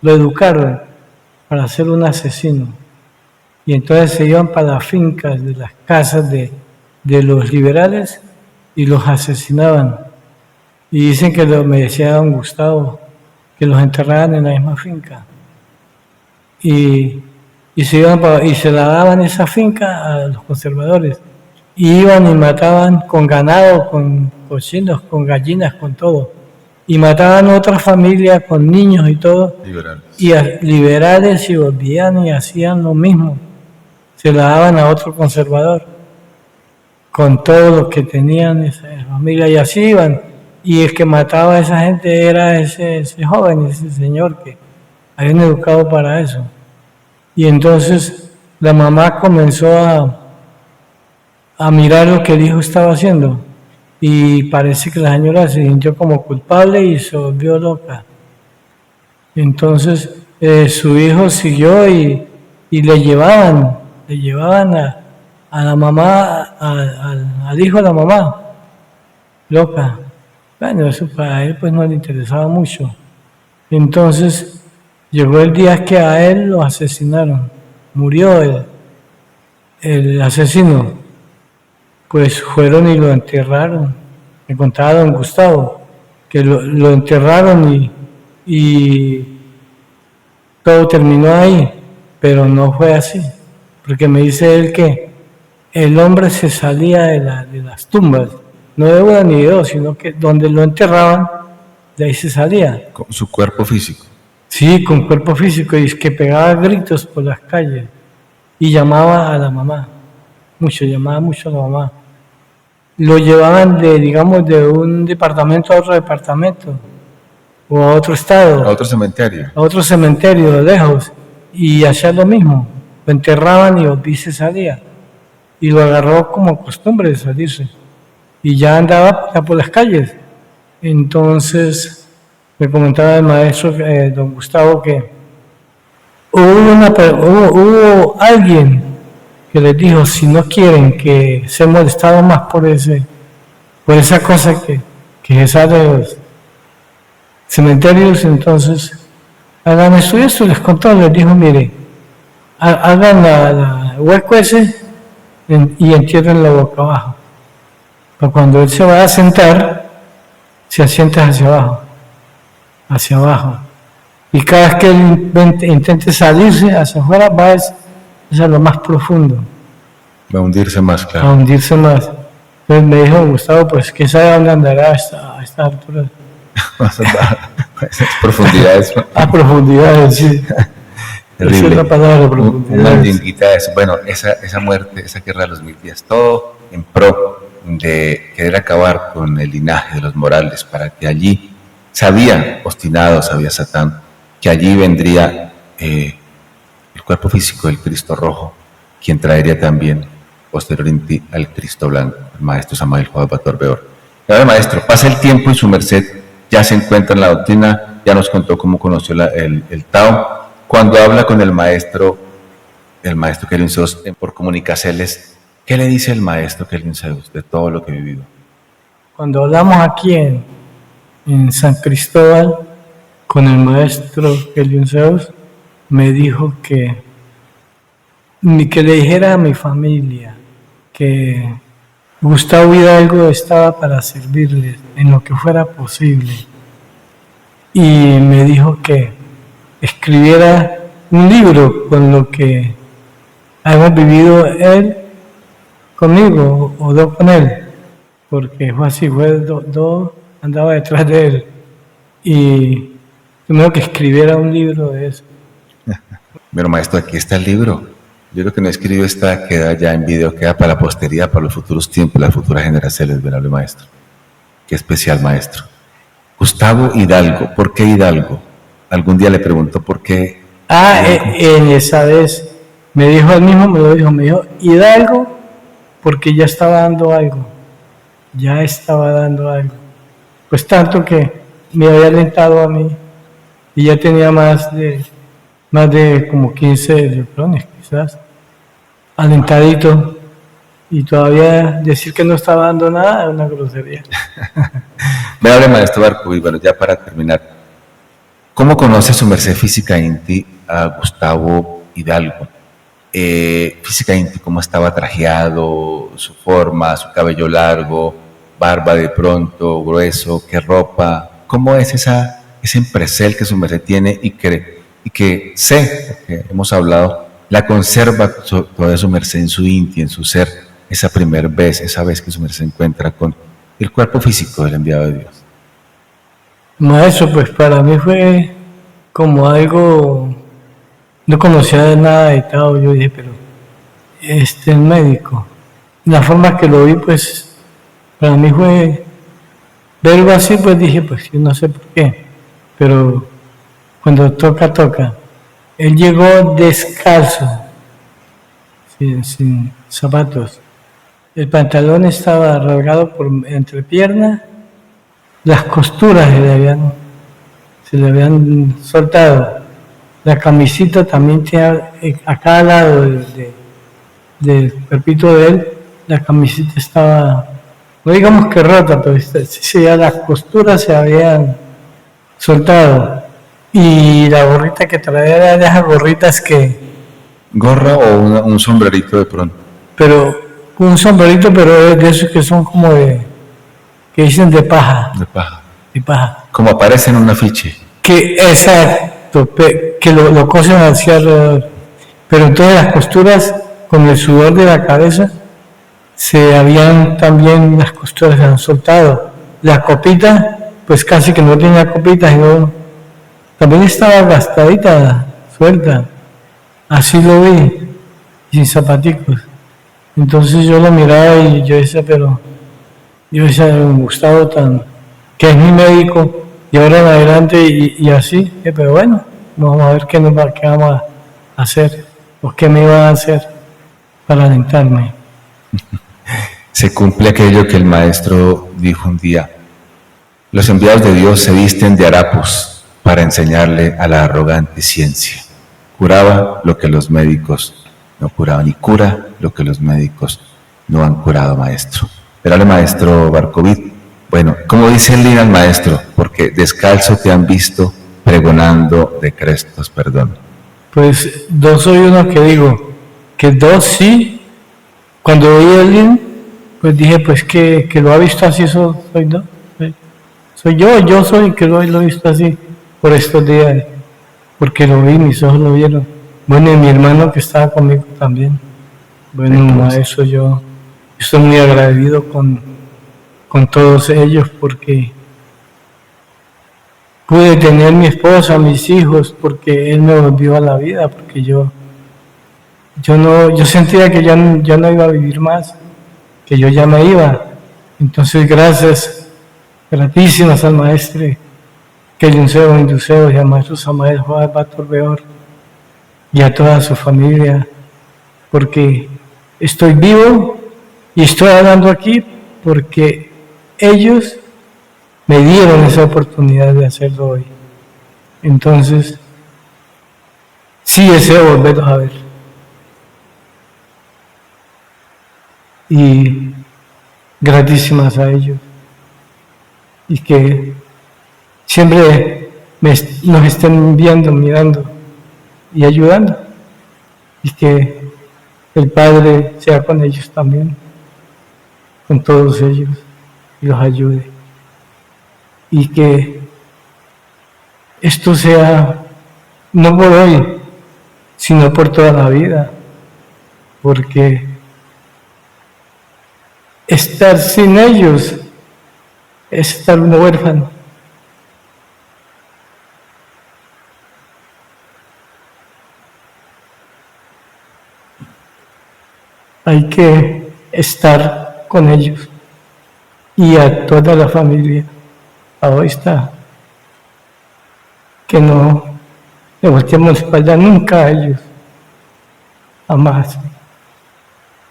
lo educaron para ser un asesino. Y entonces se iban para las fincas de las casas de los liberales y los asesinaban. Y dicen que me decía don Gustavo, que los enterraban en la misma finca. Y se la daban esa finca a los conservadores. Y iban y mataban con ganado, con cochinos, con gallinas, con todo. Y mataban a otra familia con niños y todo.
Liberales.
Y liberales y volvían y hacían lo mismo. Se la daban a otro conservador, con todo lo que tenían esa familia. Y así iban. Y el que mataba a esa gente era ese joven, ese señor que habían educado para eso. Y entonces la mamá comenzó a mirar lo que el hijo estaba haciendo. Y parece que la señora se sintió como culpable y se volvió loca. Entonces su hijo siguió y le llevaban a la mamá, al hijo de la mamá, loca. Bueno, eso para él pues no le interesaba mucho. Entonces llegó el día que a él lo asesinaron. Murió el asesino. Pues fueron y lo enterraron. Me contaba don Gustavo que lo enterraron y todo terminó ahí, pero no fue así, porque me dice él que el hombre se salía de las tumbas, no de una ni de dos, sino que donde lo enterraban, de ahí se salía.
Con su cuerpo físico.
Sí, con cuerpo físico, y es que pegaba gritos por las calles y llamaba a la mamá, llamaba mucho a la mamá. Lo llevaban de un departamento a otro departamento, o a otro estado.
A otro cementerio.
A otro cementerio, lejos, y hacía lo mismo. Lo enterraban y volví se salía. Y lo agarró como costumbre de salirse. Y ya andaba por las calles. Entonces, me comentaba el maestro, don Gustavo, que hubo alguien que les dijo, si no quieren que se molestado más por esa cosa que se sale de los cementerios, entonces hagan eso, les contó, les dijo, mire, hagan la hueco ese y entierren la boca abajo. Pero cuando él se va a sentar, se asienta hacia abajo. Y cada vez que él intente salirse hacia afuera, va a lo más profundo.
Va a hundirse más, claro.
A hundirse más. Entonces me dijo Gustavo, pues quién sabe dónde andará a estas alturas.
Esas profundidades.
A profundidades, sí.
Terrible.
Esa es la palabra, profundidades.
Una mandinguita es, bueno, esa muerte, esa guerra de los 1000 días, todo en pro de querer acabar con el linaje de los Morales, para que allí, sabía Satán, que allí vendría el cuerpo físico del Cristo rojo, quien traería también posteriormente al Cristo blanco, el maestro Samael Joao Batorbeor. Ahora, maestro, pasa el tiempo y su merced ya se encuentra en la doctrina, ya nos contó cómo conoció el Tao. Cuando habla con el maestro Kelvin Zeus por comunicaciones, ¿qué le dice el maestro Kelvin Zeus de todo lo que ha vivido?
Cuando hablamos aquí en San Cristóbal con el maestro Kelvin Zeus, me dijo que le dijera a mi familia que Gustavo Hidalgo estaba para servirles en lo que fuera posible. Y me dijo que escribiera un libro con lo que hemos vivido él conmigo o dos con él, porque fue así, fue dos andaba detrás de él y primero que escribiera un libro de eso.
Bueno, maestro, aquí está el libro. Yo creo que no escribió esta, queda ya en video, queda para la posteridad, para los futuros tiempos, las futuras generaciones, venerable maestro. Qué especial, maestro. Gustavo Hidalgo, ¿por qué Hidalgo? Algún día le preguntó por qué.
En esa vez me dijo él mismo, me dijo Hidalgo, porque ya estaba dando algo. Pues tanto que me había alentado a mí y ya tenía más de como 15 electrones, quizás, alentadito, y todavía decir que no estaba dando nada es una grosería.
Venerable maestro Barcovi, bueno, ya para terminar, ¿cómo conoce su merced Física Inti a Gustavo Hidalgo? Física Inti, ¿cómo estaba trajeado, su forma, su cabello largo, barba de pronto, grueso, qué ropa? ¿Cómo es ese empresel que su merced tiene y que sé, porque hemos hablado, la conserva toda su merced en su Inti, en su ser, esa primera vez, esa vez que su merced se encuentra con el cuerpo físico del enviado de Dios?
Maestro, pues para mí fue como algo, no conocía nada de Tao, yo dije, pero el médico, la forma que lo vi, pues para mí fue verlo así, pues dije, pues yo no sé por qué, pero cuando toca. Él llegó descalzo, sin zapatos. El pantalón estaba rasgado por entrepierna, las costuras se le habían soltado. La camisita también tenía, a cada lado del cuerpito de él, la camisita estaba, no digamos que rota, pero ya las costuras se habían soltado. Y la gorrita que traía era de esas gorritas que...
¿Gorra o un sombrerito de pronto?
Pero un sombrerito, pero de esos que son como que dicen de paja.
De paja.
De paja.
Como aparece en un afiche.
Exacto, que lo cosen hacia alrededor. Pero entonces las costuras, con el sudor de la cabeza, también las costuras se han soltado. La copita, pues casi que no tenía copita, sino también estaba gastadita, suelta. Así lo vi, sin zapaticos. Entonces yo lo miraba y yo decía, Gustavo, que es mi médico, y ahora en adelante, y así, pero bueno, vamos a ver qué vamos a hacer, o qué me iba a hacer para alentarme.
Se cumple aquello que el maestro dijo un día: los enviados de Dios se visten de harapos para enseñarle a la arrogante ciencia. Curaba lo que los médicos no curaban y cura lo que los médicos no han curado, maestro. Venerable maestro Barcovi, bueno, como dice el Lina al maestro, porque descalzo te han visto pregonando de Crestos, perdón.
Pues dos soy uno que digo, que dos sí, cuando oí el Lin, pues dije, pues que lo ha visto así, soy dos. Soy yo soy el que lo he visto así por estos días, porque lo vi, mis ojos lo vieron. Bueno, y mi hermano que estaba conmigo también. Bueno, a eso yo estoy muy agradecido con todos ellos, porque pude tener mi esposa, mis hijos, porque él me volvió a la vida, porque yo sentía que ya no iba a vivir más, que yo ya me iba. Entonces, gratísimas al maestro que Yunseo, Induseo y al maestro Samael Juan Bator Beor y a toda su familia, porque estoy vivo y estoy hablando aquí porque ellos me dieron esa oportunidad de hacerlo hoy. Entonces, sí deseo volverlos a ver. Y gratísimas a ellos. Y que siempre nos estén viendo, mirando y ayudando. Y que el Padre sea con ellos también, con todos ellos, y los ayude. Y que esto sea no por hoy, sino por toda la vida. porque estar sin ellos es estar un huérfano. Hay que estar con ellos y a toda la familia. Ahora está. Que no le volteemos la espalda nunca a ellos. Jamás.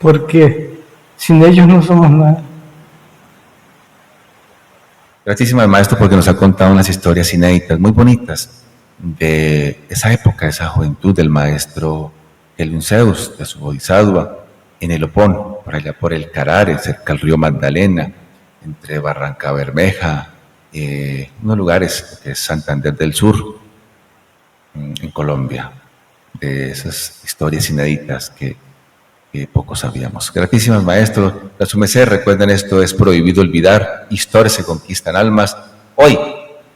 Porque sin ellos no somos nada.
Gratísimo al maestro porque nos ha contado unas historias inéditas, muy bonitas, de esa época, esa juventud del maestro Kelvin Zeus, de su bodhisattva, en el Opón, por allá por el Carare, cerca del río Magdalena, entre Barranca Bermeja, unos lugares que es Santander del Sur, en Colombia, de esas historias inéditas que poco sabíamos. Gratísimos maestros, la su merced, recuerden, esto es Prohibido Olvidar, historias se conquistan almas, hoy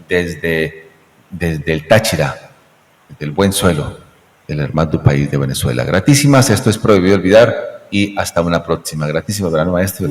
desde el Táchira, desde el buen suelo del hermano país de Venezuela. Gratísimas, esto es Prohibido Olvidar y hasta una próxima. Gratísimo, gran maestro.